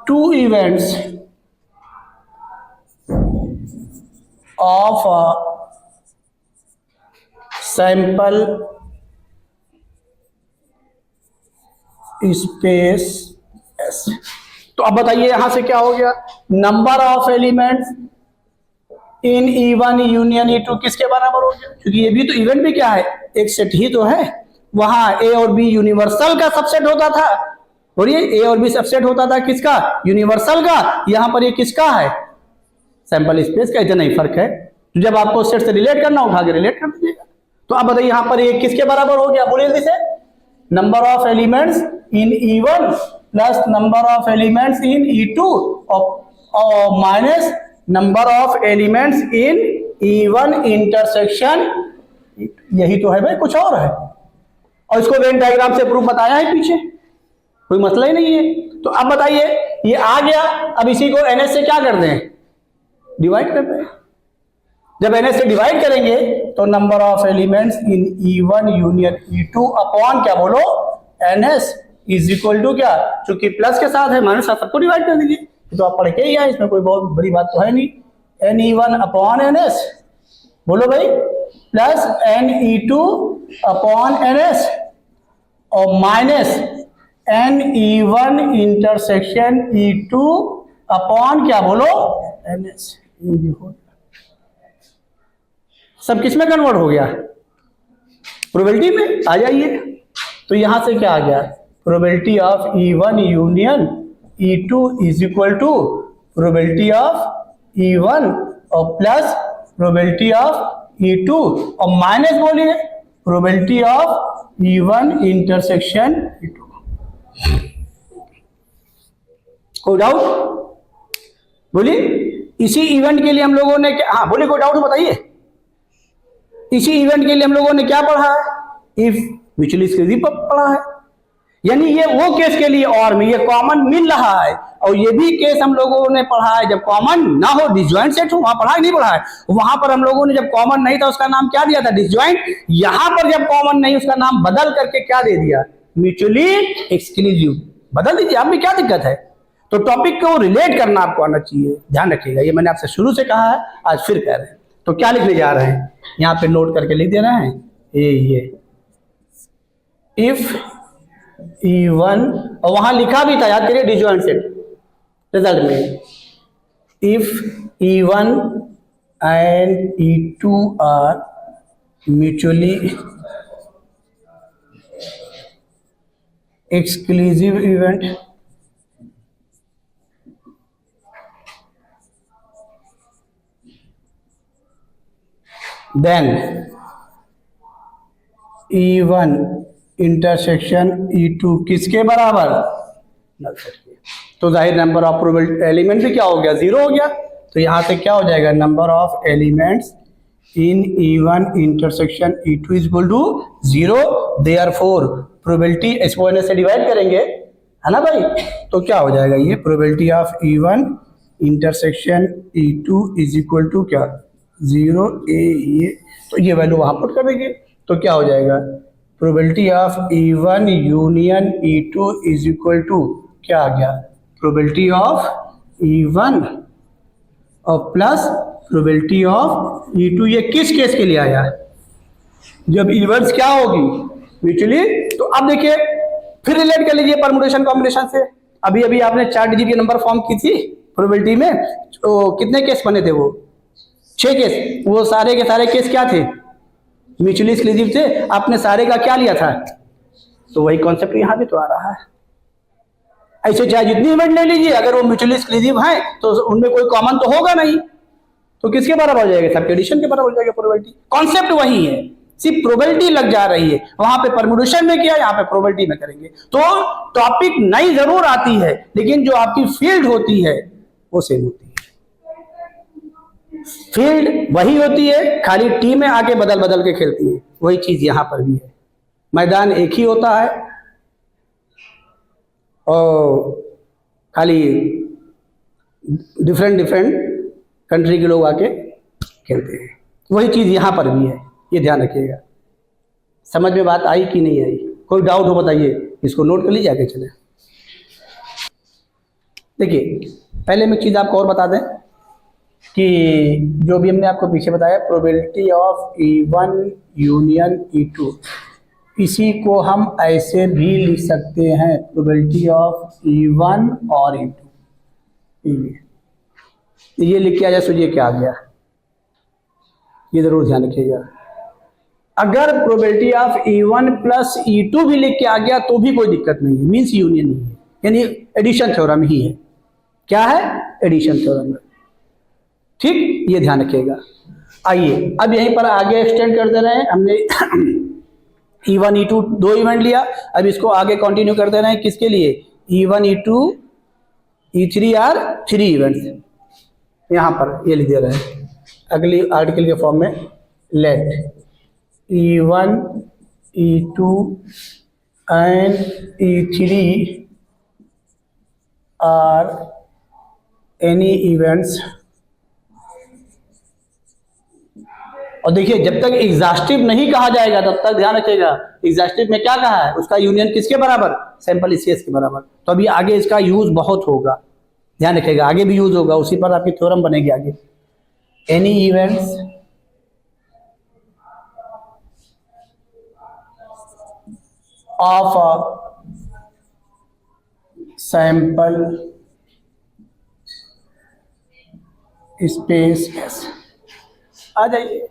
two events of a sample space S. तो अब बताइए यहां से क्या हो गया, number of elements in E1 union E2 किसके बराबर हो गया, क्योंकि ये भी तो इवेंट भी क्या है, एक सेट ही तो है। वहां ए और बी यूनिवर्सल का सबसेट होता था, और ये ए और बी सबसेट होता था किसका, यूनिवर्सल का। यहां पर ये किसका है, सैंपल स्पेस का। इतना ही फर्क है। तो जब आपको सेट से रिलेट करना, उठा के रिलेट कर दीजिएगा। तो आप बताइए यहां पर ये किसके बराबर हो गया, बोलिए जल्दी से, number of elements in E1 plus number of elements in E2 और minus number of elements in E1 intersection. यही तो है भाई, कुछ और है। और इसको वेन डायग्राम से प्रूफ बताया है पीछे, कोई मसला ही नहीं है। तो अब बताइए ये आ गया, अब इसी को NS से क्या कर दें, डिवाइड कर दें। जब NS से डिवाइड करेंगे तो number of elements in E1 union E2 upon क्या बोलो, NS इज इक्वल टू क्या, चूंकि प्लस के साथ है माइनस साथ सबको डिवाइड कर दीजिए। तो आप पढ़ के ही आए, इसमें कोई बहुत बड़ी बात तो है नहीं। NE1 अपॉन NS, बोलो भाई, प्लस NE2 अपॉन NS और minus NE1 intersection E2 upon क्या बोलो, NS। सब किस में कन्वर्ट हो गया, प्रोबेबिलिटी में। आ जाइए, तो यहां से क्या आ गया, probability of E1 union E2 is equal to probability of E1 और प्लस प्रोबेबिलिटी ऑफ E2 और माइनस बोलिए probability of E1 intersection E2। कोई डाउट बोलिए। इसी इवेंट के लिए हम लोगों ने क्या, हाँ बोलिए, कोई डाउट बताइए। इसी इवेंट के लिए हम लोगों ने क्या पढ़ा है, इफ म्यूचुअली एक्सक्लूसिव पढ़ा है। यानी ये वो केस के लिए और में ये कॉमन मिल रहा है, और ये भी केस हम लोगों ने पढ़ा है जब कॉमन ना हो, डिसजॉइंट सेट हो, वहां पढ़ा नहीं पढ़ा है। वहां पर हम लोगों ने जब कॉमन नहीं था उसका नाम क्या दिया था, डिसजॉइंट। यहां पर जब कॉमन नहीं उसका नाम बदल करके क्या दे दिया, म्यूचुअली एक्सक्लूसिव। बदल दीजिए, आप में क्या दिक्कत है। तो टॉपिक को रिलेट करना आपको आना चाहिए, ध्यान रखिएगा। ये मैंने आपसे शुरू से कहा है, आज फिर कह रहे हैं। तो क्या लिखने जा रहे हैं, यहां पे नोट करके लिख देना है, ये इफ E1, और वहां लिखा भी था, याद करिए, डिसजॉइंट सेट रिजल्ट में, if E1 and E2 are mutually exclusive event then E1 intersection E2 किसके बराबर, नल सेट के। तो जाहिर नंबर ऑफ प्रोबेबिलिटी एलिमेंट भी क्या हो गया, जीरो हो गया। तो यहां से क्या हो जाएगा, number of elements in E1 intersection E2 is equal to zero. Therefore probability इसको से डिवाइड करेंगे, है ना भाई। तो क्या हो जाएगा, ये probability of E1 intersection E2 is equal to क्या, जीरो। ये तो ये वैल्यू वहां पुट कर देंगे, तो क्या हो जाएगा, probability of E1 union E2 is equal to क्या आ गया, प्रोबेबिलिटी ऑफ E1 और प्लस प्रोबेबिलिटी ऑफ E2। ये किस केस के लिए आया है, जब इवेंट्स क्या होगी, म्यूचुअली। तो अब देखिए फिर रिलेट कर लीजिए परम्यूटेशन कॉम्बिनेशन से। अभी अभी आपने 4 डिजिट के नंबर फॉर्म की थी प्रोबेबिलिटी में, तो कितने केस बने थे, वो 6 केस। वो सारे के सारे केस क्या थे, म्यूचुअली एक्सक्लूसिव थे। आपने सारे का क्या लिया था, तो वही कॉन्सेप्ट यहां भी तो आ रहा है। ऐसे चाहे जितनी इवेंट ले लीजिए, अगर वो म्यूचुअली एक्सक्लूसिव है तो उनमें कोई कॉमन तो होगा नहीं, तो किसके बराबर हो जाएगा, सबके एडिशन के बराबर हो जाएगा प्रोबेबिलिटी। कॉन्सेप्ट वही है, सिर्फ प्रोबेबिलिटी लग जा रही है। वहां पे परम्यूटेशन में किया, यहाँ पे प्रोबेबिलिटी में करेंगे। तो टॉपिक नई जरूर आती है, लेकिन जो आपकी फील्ड होती है वो सेम होती है। फील्ड वही होती है, खाली टीमें आके बदल बदल के खेलती है। वही चीज यहां पर भी है, मैदान एक ही होता है और खाली डिफरेंट डिफरेंट कंट्री के लोग आके खेलते हैं। वही चीज़ यहाँ पर भी है, ये ध्यान रखिएगा। समझ में बात आई कि नहीं आई? कोई डाउट हो बताइए, इसको नोट कर लीजिए, आगे चले। देखिए, पहले मैं एक चीज़ आपको और बता दें कि जो भी हमने आपको पीछे बताया, probability of E1 union E2, इसी को हम ऐसे भी लिख सकते हैं, प्रोबेबिलिटी ऑफ E1 और E2। ये लिख के आ जाए, सोचिए क्या आ गया, ये जरूर ध्यान रखिएगा। अगर probability of E1 plus E2 भी लिख के आ गया तो भी कोई दिक्कत नहीं है, मीन्स यूनियन ही है, यानी एडिशन थ्योरम ही है। क्या है? Addition theorem. ठीक, ये ध्यान रखिएगा। आइए अब यहीं पर आगे एक्सटेंड कर दे रहे हैं हमने। E1 E2 दो इवेंट लिया, अब इसको आगे कंटिन्यू कर दे रहे हैं। किसके लिए? E1 E2 E3 are 3 events, यहाँ पर ये लिख दे रहे हैं अगली आर्टिकल के फॉर्म में। Let E1 E2 and E3 are any events. और देखिए, जब तक एग्जॉस्टिव नहीं कहा जाएगा तब तक ध्यान रखिएगा, एग्जॉस्टिव में क्या कहा है, उसका यूनियन किसके बराबर? सैंपल स्पेस के बराबर। तो अभी आगे इसका यूज बहुत होगा, ध्यान रखिएगा, आगे भी यूज होगा, उसी पर आपकी थ्योरम बनेगी आगे। Any events of a sample space S. आ जाइए,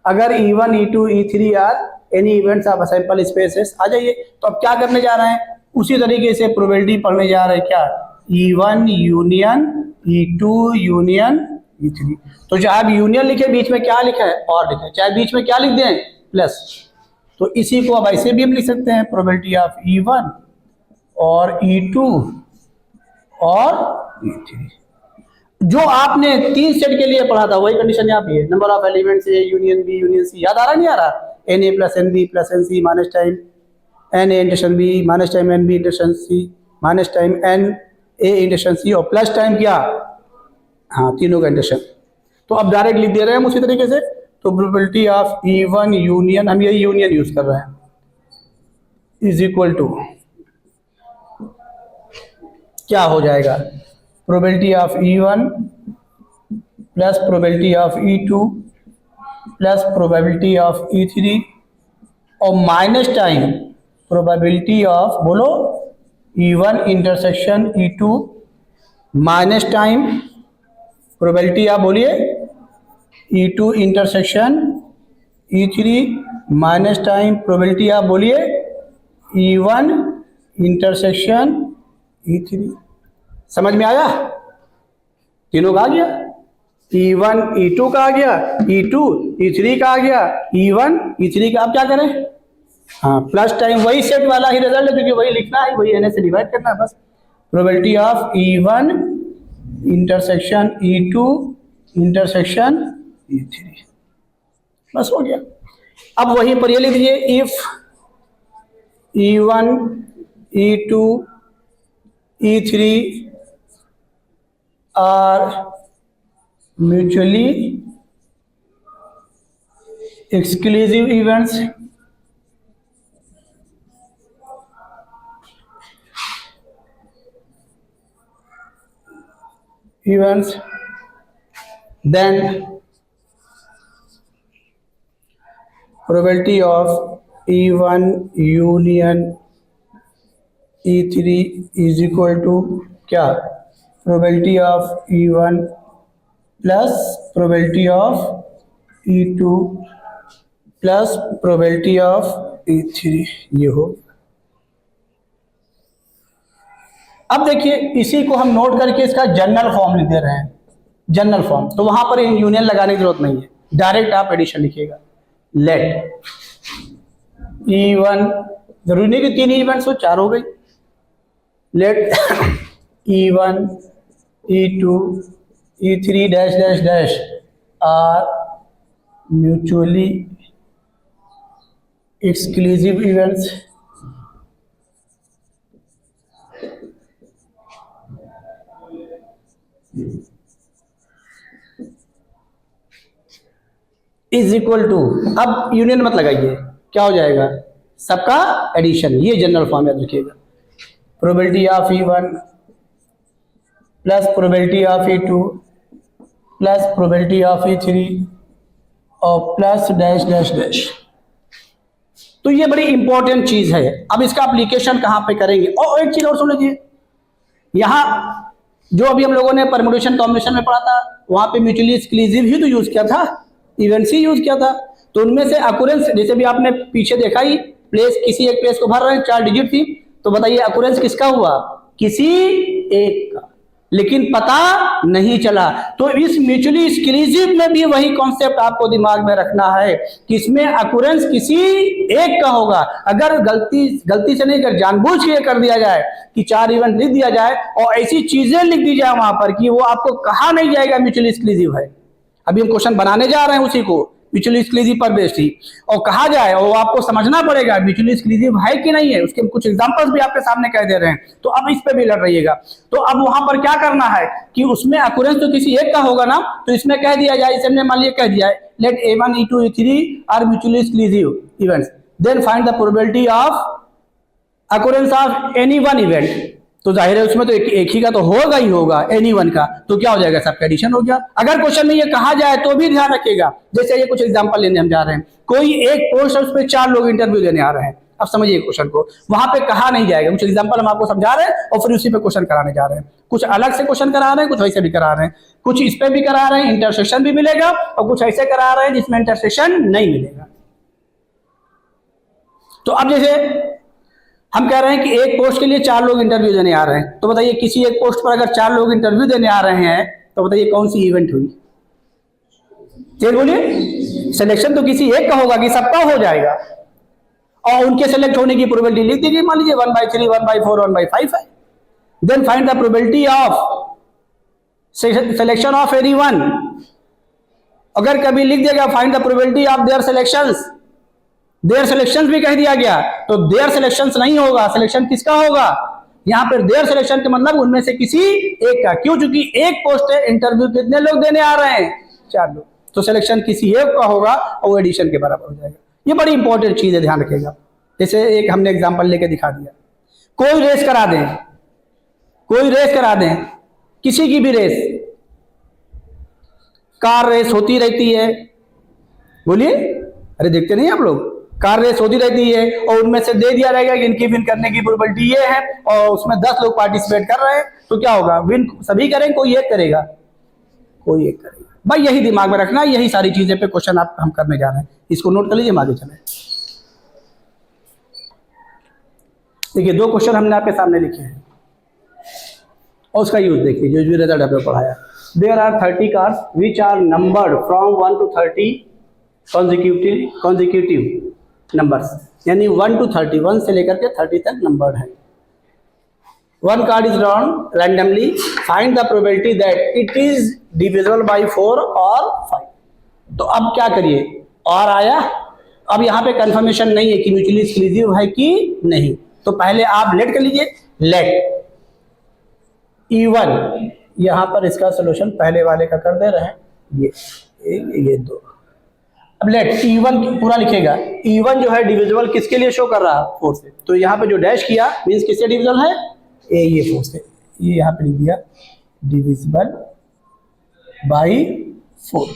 अगर E1 E2 E3 are any events of sample spaces, आ जाइए। तो अब क्या करने जा रहे हैं? उसी तरीके से प्रोबेबिलिटी पढ़ने जा रहे हैं। क्या? E1 union E2 union E3। तो चाहे आप यूनियन लिखे, बीच में क्या लिखा है? और लिखे, चाहे बीच में क्या लिख दें? प्लस। तो इसी को अब ऐसे भी हम लिख सकते हैं, प्रोबेबिलिटी ऑफ E1 और E2 और E3। जो आपने 3 सेट के लिए पढ़ा था वही कंडीशन यहाँ पे है। Number of elements A union B union C, याद आ रहा नहीं आ रहा? N A plus N B plus N C minus time N A intersection B minus time N B intersection C minus time N A intersection C और plus time क्या? हाँ, तीनों का इंटरसेक्शन। तो अब डायरेक्ट लिख दे रहे हैं हम उसी तरीके से। तो प्रोबेबिलिटी ऑफ E1 यूनियन, हम यही यूनियन यूज कर रहे हैं, इज इक्वल टू क्या हो जाएगा? Probability of E1 plus probability of E2 plus probability of E3 और माइनस टाइम प्रोबेबिलिटी ऑफ, बोलो, E1 intersection E2 minus time probability of, बोलिए, E2 intersection E3 minus time probability of, बोलिए, E1 intersection E3। समझ में आया? तीनों का आ गया, E1 E2 का आ गया, E2 E3 का आ गया, E1 E3 का। आप क्या करें? हाँ, प्लस टाइम वही सेट वाला ही रिजल्ट है, क्योंकि वही लिखना है, वही एन से डिवाइड करना है बस। Probability of E1 intersection E2 intersection E3, बस हो गया। अब वहीं पर ये लिख दीजिए, if E1 E2 E3 are mutually exclusive events, then probability of E1 union E3 is equal to क्या? Probability of E1 plus probability of E2 plus probability of E3, ये हो। अब देखिए, इसी को हम नोट करके इसका जनरल फॉर्म लिख दे रहे हैं, जनरल फॉर्म। तो वहां पर यूनियन लगाने की जरूरत नहीं है, डायरेक्ट आप एडिशन लिखिएगा। लेट E1, जरूरी नहीं कि 3 इवेंट्स हो, 4 हो गई। Let E1 E2 E3 dash dash dash are mutually exclusive events, is equal to, अब यूनियन मत लगाइए, क्या हो जाएगा, सबका एडिशन, ये जनरल फॉर्म याद रखिएगा। Probability of E1 plus probability of E2 plus probability of E3 और प्लस डैश डैश डैश। तो ये बड़ी इंपॉर्टेंट चीज है। अब इसका एप्लीकेशन कहाँ पे करेंगे? और एक चीज और सुन लीजिए, यहाँ जो अभी हम लोगों ने परम्यूटेशन कॉम्बिनेशन में पढ़ा था, वहां पे म्यूचुअली एक्सक्लूसिव ही तो यूज किया था, इवेंट्स ही यूज किया था। तो उनमें से अकुरेंस, जैसे भी आपने पीछे देखा ही, प्लेस किसी एक प्लेस को भर रहे हैं, 4 डिजिट थी, तो बताइए अकुरेंस किसका हुआ? किसी एक का, लेकिन पता नहीं चला। तो इस म्यूचुअली एक्सक्लूसिव में भी वही कॉन्सेप्ट आपको दिमाग में रखना है कि इसमें अकुरेंस किसी एक का होगा। अगर गलती से नहीं, अगर जानबूझ के कर दिया जाए कि 4 इवेंट लिख दिया जाए और ऐसी चीजें लिख दी जाए वहां पर कि वो आपको कहा नहीं जाएगा म्यूचुअली एक्सक्लूसिव है, अभी हम क्वेश्चन बनाने जा रहे हैं उसी को, म्यूचुअली एक्सक्लूसिव पर बेस्ड ही, और कहा जाए और आपको समझना पड़ेगा म्यूचुअली एक्सक्लूसिव है कि नहीं है। उसके कुछ एग्जांपल्स भी आपके सामने कह दे रहे हैं, तो अब इस पे भी लड़ रहिएगा। तो अब वहां पर क्या करना है कि उसमें अकुरेंस तो किसी एक का होगा ना, तो इसमें कह दिया जाए, इसे हमने मान लिया कह दिया है, let A1 E2 E3 are mutually exclusive events, then find the probability of occurrence of any one event. तो जाहिर है उसमें तो एक ही का तो होगा ही होगा, एनी वन का, तो क्या हो जाएगा, सबका एडिशन हो गया। अगर क्वेश्चन में ये कहा जाए तो भी ध्यान रखिएगा, जैसे ये कुछ एग्जांपल लेने हम जा रहे हैं, कोई एक पोस्ट है, उस पर 4 लोग इंटरव्यू देने आ रहे हैं। अब समझिए क्वेश्चन को, वहां पे कहा नहीं जाएगा, कुछ एग्जांपल हम आपको समझा रहे हैं और फिर उसी पे क्वेश्चन कराने जा रहे हैं। कुछ अलग से क्वेश्चन करा रहे हैं, कुछ वैसे भी करा रहे हैं, कुछ इस पे भी करा रहे हैं, इंटरसेक्शन भी मिलेगा, और कुछ ऐसे करा रहे हैं जिसमें इंटरसेक्शन नहीं मिलेगा। तो अब जैसे हम कह रहे हैं कि एक पोस्ट के लिए 4 लोग इंटरव्यू देने आ रहे हैं, तो बताइए किसी एक पोस्ट पर अगर 4 लोग इंटरव्यू देने आ रहे हैं, तो बताइए कौन सी इवेंट हुई? चलिए बोलिए, सिलेक्शन तो किसी एक का होगा कि सबका हो जाएगा, और उनके सेलेक्ट होने की प्रोबेबिलिटी लिख दीजिए, मान लीजिए 1/3 1/4 1/5 है। Then find the probability of selection of anyone. अगर कभी लिख देगा find the probability of their selections, their selections भी कह दिया गया, तो देयर सिलेक्शंस नहीं होगा, सिलेक्शन किसका होगा? यहां पर देयर सिलेक्शन के मतलब उनमें से किसी एक का, क्यों? चूंकि एक पोस्ट है, इंटरव्यू कितने लोग देने आ रहे हैं? 4 लोग, तो सिलेक्शन किसी एक का होगा और वो एडिशन के बराबर हो जाएगा। ये बड़ी इंपॉर्टेंट चीज है, ध्यान रखिएगा। जैसे एक हमने एग्जाम्पल लेके दिखा दिया, कोई रेस करा दें, कोई रेस करा दें, किसी की भी रेस, कार रेस होती रहती है, बोलिए, अरे देखते नहीं आप लोग, कार रेस होती रहती है और उनमें से दे दिया रहेगा कि इनकी विन करने की प्रोबेबिलिटी ये है, और उसमें 10 लोग पार्टिसिपेट कर रहे हैं, तो क्या होगा? विन सभी करेंगे, कोई एक करेगा? कोई एक करेगा। भाई यही दिमाग में रखना, यही सारी चीजें पे क्वेश्चन आप हम करने जा रहे हैं, इसको नोट कर लीजिए, हम आगे चले। देखिए 2 क्वेश्चन हमने आपके सामने लिखे हैं और उसका यूज देखिए, जो भी रिजल्ट आपने पढ़ाया। There are 30 cars which are numbered from 1 to 30 consecutive numbers, यानी 1 to 30, 1 से लेकर के 30 तक नंबर है। 1 card is drawn randomly, find the probability that it is divisible by 4 और 5। तो अब क्या करिए, और आया, अब यहाँ पे कंफर्मेशन नहीं है कि म्यूचुअली एक्सक्लूसिव है कि नहीं, तो पहले आप लेट कर लीजिए, लेट E1, यहाँ पर इसका सोल्यूशन पहले वाले का कर दे रहे हैं, ये 2। अब लेट E1 पूरा लिखेगा, E1 जो है डिविजिबल किसके लिए शो कर रहा है? 4 से, तो यहाँ पे जो डैश किया मीन्स किससे डिविजिबल है? ये 4 से, ये यहाँ पे लिख दिया डिविजिबल बाई 4।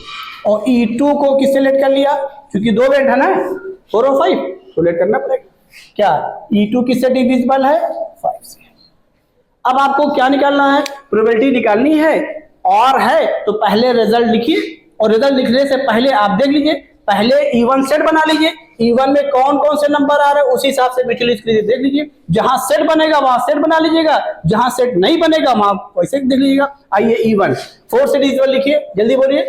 और E2 को किससे लेट कर लिया? क्योंकि 2 इवेंट है ना, 4 और 5, तो लेट करना पड़ेगा। क्या E2 किससे डिविजिबल है? 5 से। अब आपको क्या निकालना है? प्रोबेबिलिटी निकालनी है, और है तो पहले रिजल्ट लिखिए, और रिजल्ट लिखने से पहले आप देख लीजिए, पहले E1 सेट बना लीजिए, E1 में कौन कौन से नंबर आ रहे हैं उसी हिसाब से म्यूचुअली एक्सक्लूसिव देख लीजिए। जहां सेट बनेगा वहां सेट बना लीजिएगा, जहां सेट नहीं बनेगा वहां वैसे देख लीजिएगा। आइए E1 4 से डिविजिबल लिखिए, जल्दी बोलिए,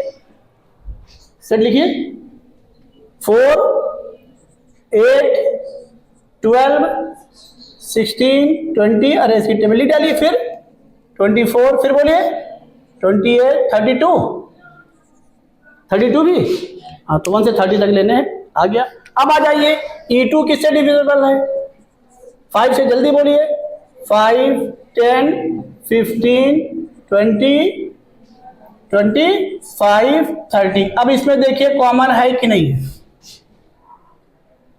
सेट लिखिए, 4 8 12 16 20, अरे इसकी टेबल डालिए, फिर 24, फिर बोलिए 28 32 भी, हाँ तो 1 से 30 तक लेने हैं, आ गया। अब आ जाइए E2 किससे डिविजिबल है? 5 से, जल्दी बोलिए, 5 10 15 20 25, 30। अब इसमें देखिए कॉमन है कि नहीं है,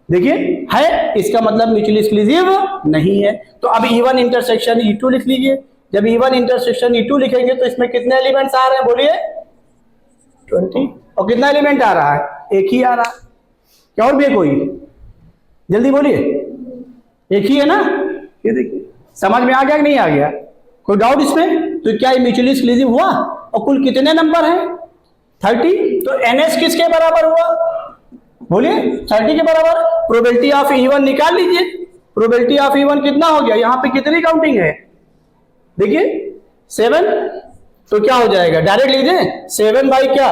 देखिए है, इसका मतलब म्यूचुअली एक्सक्लूसिव नहीं है। तो अब E1 इंटरसेक्शन E2 लिख लीजिए। जब E1 इंटरसेक्शन E2 लिखेंगे तो इसमें कितने एलिमेंट्स आ रहे हैं बोलिए? 20। और कितना एलिमेंट आ रहा है? एक ही आ रहा है। क्या और भी है कोई? जल्दी बोलिए। एक ही है ना? ये देखिए, समझ में आ गया कि नहीं आ गया? कोई डाउट इसमें? तो क्या ये म्यूचुअली एक्सक्लूसिव हुआ? और कुल कितने नंबर हैं? 30। तो NS किसके बराबर हुआ बोलिए? 30 के बराबर। प्रोबेबिलिटी ऑफ E1 निकाल लीजिए। प्रोबेबिलिटी ऑफ E1 कितना हो गया? यहाँ पे कितनी काउंटिंग है देखिए? 7। तो क्या हो जाएगा? डायरेक्ट लिख दें 7 बाई क्या?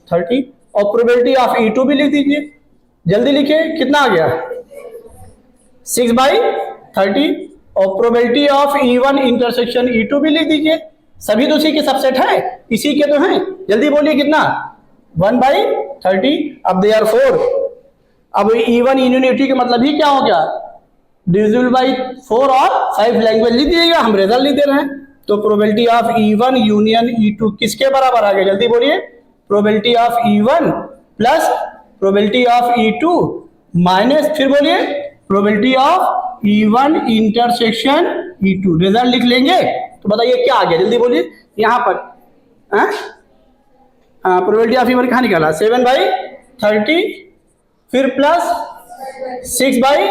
30। और प्रोबेबिलिटी ऑफ E2 भी लिख दीजिए। जल्दी लिखिए, कितना आ गया? 6 बाई 30। और probability of E1 intersection E2 भी लिख दीजिए। सभी तो उसी के सबसेट है, इसी के तो हैं। जल्दी बोलिए कितना? 1 बाई 30। अब देयरफॉर अब E1 यूनिटी का मतलब ही क्या हो गया? डिविजिबल बाई 4 और 5 लैंग्वेज लिख दीजिएगा, हम रिजल्ट लिख दे रहे हैं। तो probability of E1 union E2 किसके बराबर आ गया? जल्दी बोलिए। Probability of E1 plus probability of E2 minus, फिर बोलिए, probability of E1 intersection E2। Result लिख लेंगे तो बताइए क्या आ गया? जल्दी बोलिए। यहां पर प्रोबेबिलिटी ऑफ E1 कहां निकाला? 7 बाई 30, फिर प्लस 6 बाई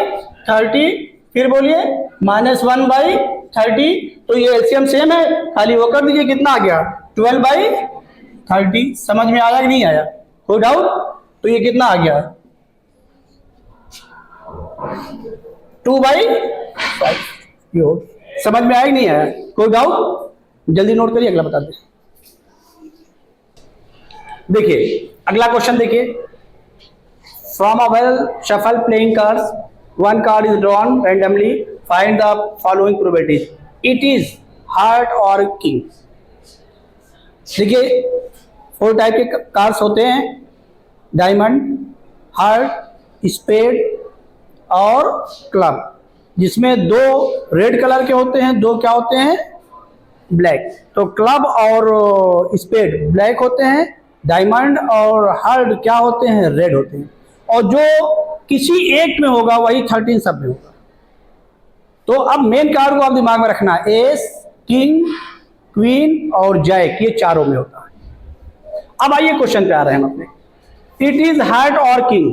30, फिर बोलिए माइनस 1 बाई 30। तो ये एलसीएम सेम है, खाली वो कर दीजिए। कितना आ गया? 12 बाई 30। समझ में आया कि नहीं आया? कोई डाउट? तो ये कितना आ गया? 2 बाई 5। समझ में आया कि नहीं आया? कोई डाउट? जल्दी नोट करिए, अगला बता दें। देखिए अगला क्वेश्चन देखिए। From a well shuffle playing cards, one card is drawn randomly, find the following probabilities. It is heart or king. देखिए 4 टाइप के कार्ड्स होते हैं, डायमंड, हार्ट, स्पेड और क्लब, जिसमें 2 रेड कलर के होते हैं, 2 क्या होते हैं? ब्लैक। तो क्लब और स्पेड ब्लैक होते हैं, डायमंड और हार्ट क्या होते हैं? रेड होते हैं। और जो किसी एक में होगा वही 13 सब में होगा। तो अब मेन कार्ड को आप दिमाग में रखना, एस, किंग, क्वीन और जैक, ये चारों में होता है। अब आइए क्वेश्चन पे आ रहे हैं हम अपने। इट इज हार्ट और king,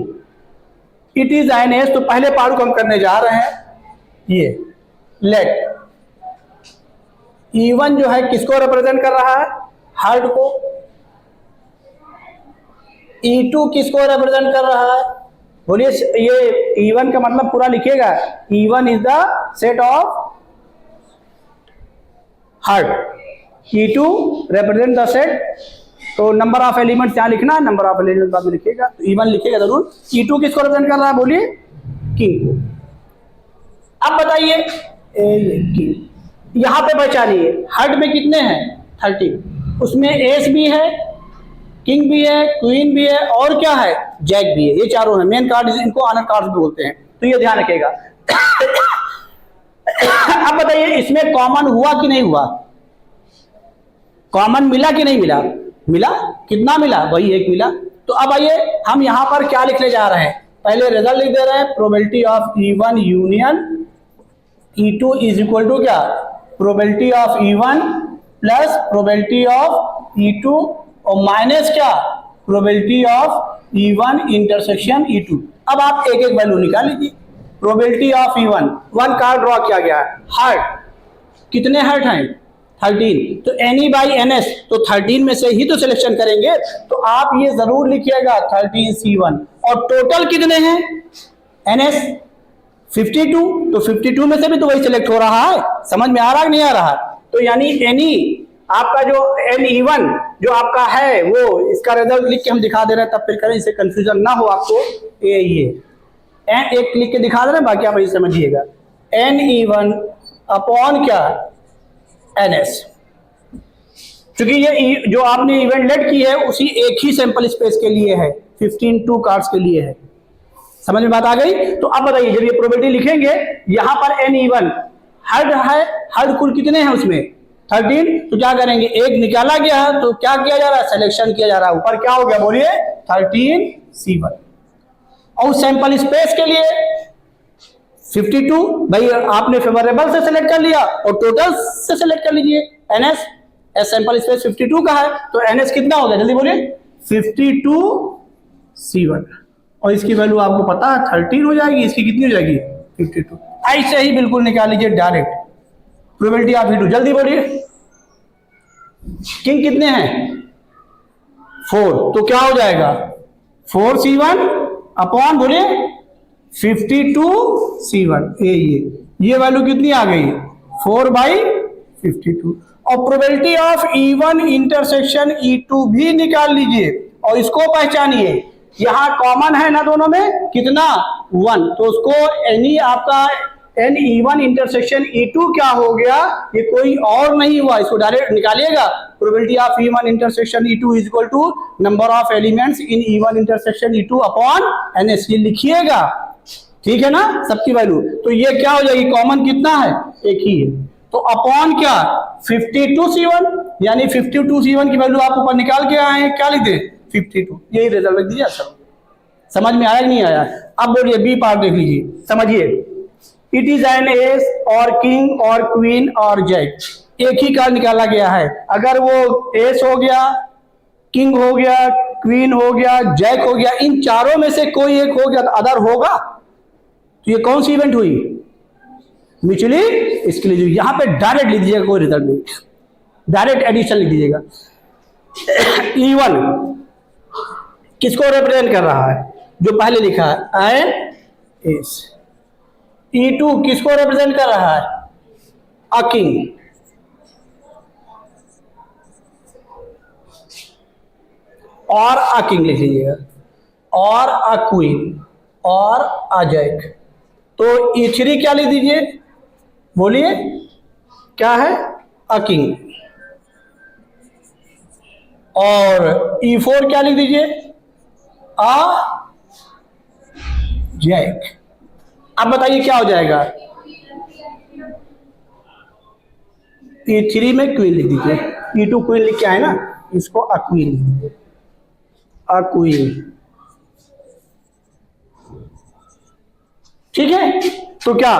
it is an S. तो पहले पार्ट को हम करने जा रहे हैं, ये लेट E1 जो है किसको रिप्रेजेंट कर रहा है? हार्ट को। E2 किसको रिप्रेजेंट कर रहा है? बोलिए। ये E1 का मतलब पूरा लिखिएगा, E1 is the set of heart, E2 represent the set. तो नंबर ऑफ एलिमेंट्स यहां लिखना है, नंबर ऑफ एलिमेंट्स बाद में लिखिएगा। तो E1 लिखिएगा जरूर। E2 किसको रिप्रेजेंट कर रहा है? बोलिए, किंग को। अब बताइए किंग यहां पे पहचानिए, हार्ट में कितने हैं? 30। उसमें एस भी है, किंग भी है, क्वीन भी है और क्या है? जैक भी है। ये चारों हैं मेन कार्ड, इनको ऑनर कार्ड भी बोलते हैं। तो ये ध्यान रखिएगा। अब बताइए इसमें कॉमन हुआ कि नहीं हुआ? कॉमन मिला कि नहीं मिला? मिला। कितना मिला? वही 1 मिला। तो अब आइए हम यहां पर क्या लिखने जा रहे हैं? पहले रिजल्ट लिख दे रहे हैं। Probability of E1 union E2 is equal to क्या? Probability of E1 plus probability of E2 और माइनस क्या? Probability of E1 intersection E2। अब आप एक एक वैल्यू निकाल लीजिए। Probability of E1, 1 card draw किया गया है, हार्ट। कितने हार्ट हैं? 13। तो NE बाई NS, तो 13 में से ही तो सिलेक्शन करेंगे। तो आप ये जरूर लिखिएगा 13C1। और टोटल कितने हैं? NS 52। तो 52 में से भी तो वही सिलेक्ट हो रहा है। समझ में आ रहा है कि नहीं आ रहा? तो यानी NE आपका जो NE1 जो आपका है वो, इसका रिजल्ट लिख के हम दिखा दे रहे हैं, तब फिर करें, इससे कंफ्यूजन ना हो आपको। ये एक लिख के दिखा दे रहे हैं, बाकी आप ऐसे समझिएगा। NE1 अपॉन क्या? NS। क्योंकि ये जो आपने इवेंट लेट की है उसी एक ही सैंपल स्पेस के लिए है, 15 कार्ड्स के लिए है। समझ में बात आ गई? तो अब बताइए जब ये प्रोबेबिलिटी लिखेंगे, यहां पर NE1 हर्ड है, हर्ड कुल कितने हैं उसमें? 13, तो क्या करेंगे, एक निकाला गया है तो क्या किया जा रहा है, सिलेक्शन किया जा रहा है। ऊपर क्या हो गया बोलिए, 13C1। और सैंपल स्पेस के लिए 52, भाई आपने फेवरेबल से सिलेक्ट कर लिया और टोटल से सिलेक्ट कर लीजिए। एनएस सैंपल स्पेस 52 का है तो एनएस कितना हो गया, जल्दी बोलिए, 52C1। और इसकी वैल्यू आपको पता है 13 हो जाएगी, इसकी कितनी हो जाएगी, 52। ऐसे ही बिल्कुल निकाल लीजिए डायरेक्ट प्रोबेबिलिटी ऑफ E2, जल्दी बोलिए। किंग कितने हैं, 4, तो क्या हो जाएगा 4C1 अपॉन बोलिए 52C1। ये वैल्यू कितनी आ गई, 4/52। और probability of E1 intersection E2 भी निकाल लीजिए और इसको पहचानिए। यहां कॉमन है ना दोनों में, कितना, 1, तो उसको एनी आपका E1 इंटरसेक्शन E2 क्या हो गया, ये कोई और नहीं हुआ, इसको डायरेक्ट निकालिएगा। Probability of E1 intersection E2 is equal to number of elements in E1 intersection E2 upon NS, ये लिखिएगा, ठीक है ना, सबकी वैल्यू। तो ये क्या हो जाएगी, कॉमन कितना है, एक ही है, तो अपॉन क्या 52C1, यानी 52C1 की वैल्यू आप ऊपर निकाल के आए हैं, क्या लिखते, 52, यही रिजल्ट लिख दीजिए। सब समझ में आया नहीं आया। अब बोलिए बी पार्ट देख लीजिए, समझिए। इट इज एन एस और किंग और क्वीन और जैक, एक ही कार्ड निकाला गया है। अगर वो एस हो गया, किंग हो गया, क्वीन हो गया, जैक हो गया, इन चारों में से कोई एक हो गया तो अदर होगा, तो ये कौन सी इवेंट हुई, म्यूचुअली एक्सक्लूसिव। यहां पे डायरेक्ट लिख दीजिएगा, कोई रिजल्ट नहीं, डायरेक्ट एडिशन लिख दीजिएगा। E1 किसको रिप्रेजेंट कर रहा है, जो पहले लिखा है एन एस। E2 किसको रिप्रेजेंट कर रहा है, अ किंग। और अ किंग लिख लीजिएगा, और अ क्वीन, और अ जैक। तो E3 क्या लिख दीजिए, बोलिए क्या है, अ किंग। और E4 क्या लिख दीजिए, अ जैक। अब बताइए क्या हो जाएगा, E3 में क्वीन लिख दीजिए, E2 क्वीन लिख के आए ना, इसको अ क्वीन लिख दीजिए, अ क्वीन, ठीक है। तो क्या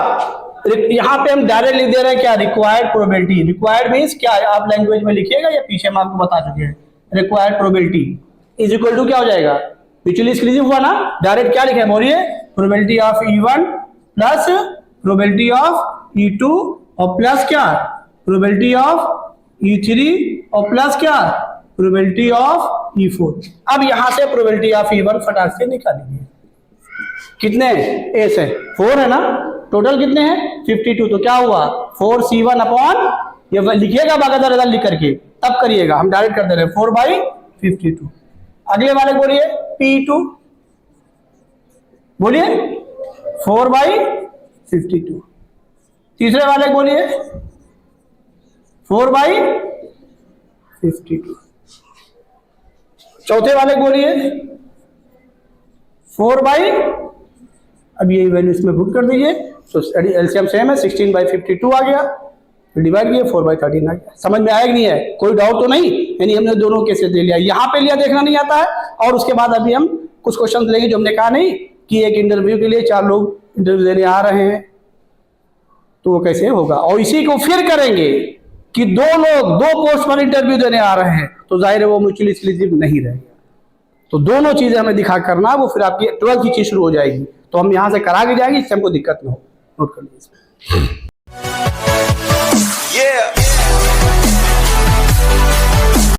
यहां पे हम डायरेक्ट लिख दे रहे हैं, क्या, रिक्वायर्ड प्रोबेबिलिटी। रिक्वायर्ड मींस क्या है, आप लैंग्वेज में लिखिएगा या पीछे हम आपको बता चुके हैं। Required probability is equal to क्या हो जाएगा, म्यूचुअली एक्सक्लूसिव हुआ ना, डायरेक्ट क्या लिखे, बोलिए, probability of E1 plus probability of E2 और प्लस क्या, प्रोबेबिलिटी ऑफ E3 और प्लस क्या, प्रोबेबिलिटी ऑफ E4। अब यहां से प्रोबेबिलिटी ऑफ E1 फटाक से निकालिए, कितने एस है, 4 है ना, टोटल कितने हैं 52, तो क्या हुआ 4C1 अपॉन, ये लिखिएगा बाकायदा रिजल्ट लिख करके, तब करिएगा, हम डायरेक्ट कर दे रहे हैं 4/52। अगले वाले बोलिए P2, बोलिए 4/52। तीसरे वाले बोलिए 4/52। चौथे वाले बोलिए 4/, अब ये वैल्यू इसमें पुट कर दीजिए, तो एलसीएम सेम है, 16/52 आ गया, डिवाइड किए 4/13 आ गया। समझ में आया कि नहीं है, कोई डाउट तो नहीं, यानी हमने दोनों केसेस ले लिया, यहाँ पे लिया देखना नहीं आता है। और उसके बाद अभी हम कुछ क्वेश्चन लेंगे जो हमने कहा नहीं कि एक इंटरव्यू के लिए 4 लोग इंटरव्यू देने आ रहे हैं, तो वो कैसे होगा। और इसी को फिर करेंगे कि 2 लोग 2 पोस्ट पर इंटरव्यू देने आ रहे हैं, तो जाहिर है वो म्यूचुअली एक्सक्लूसिव नहीं रहेगा। तो दोनों चीजें हमें दिखा करना, वो फिर आपकी 12th की चीज शुरू हो जाएगी, तो हम यहां से करा के जाएंगे, इससे हमको दिक्कत ना हो। नोट कर लीजिए।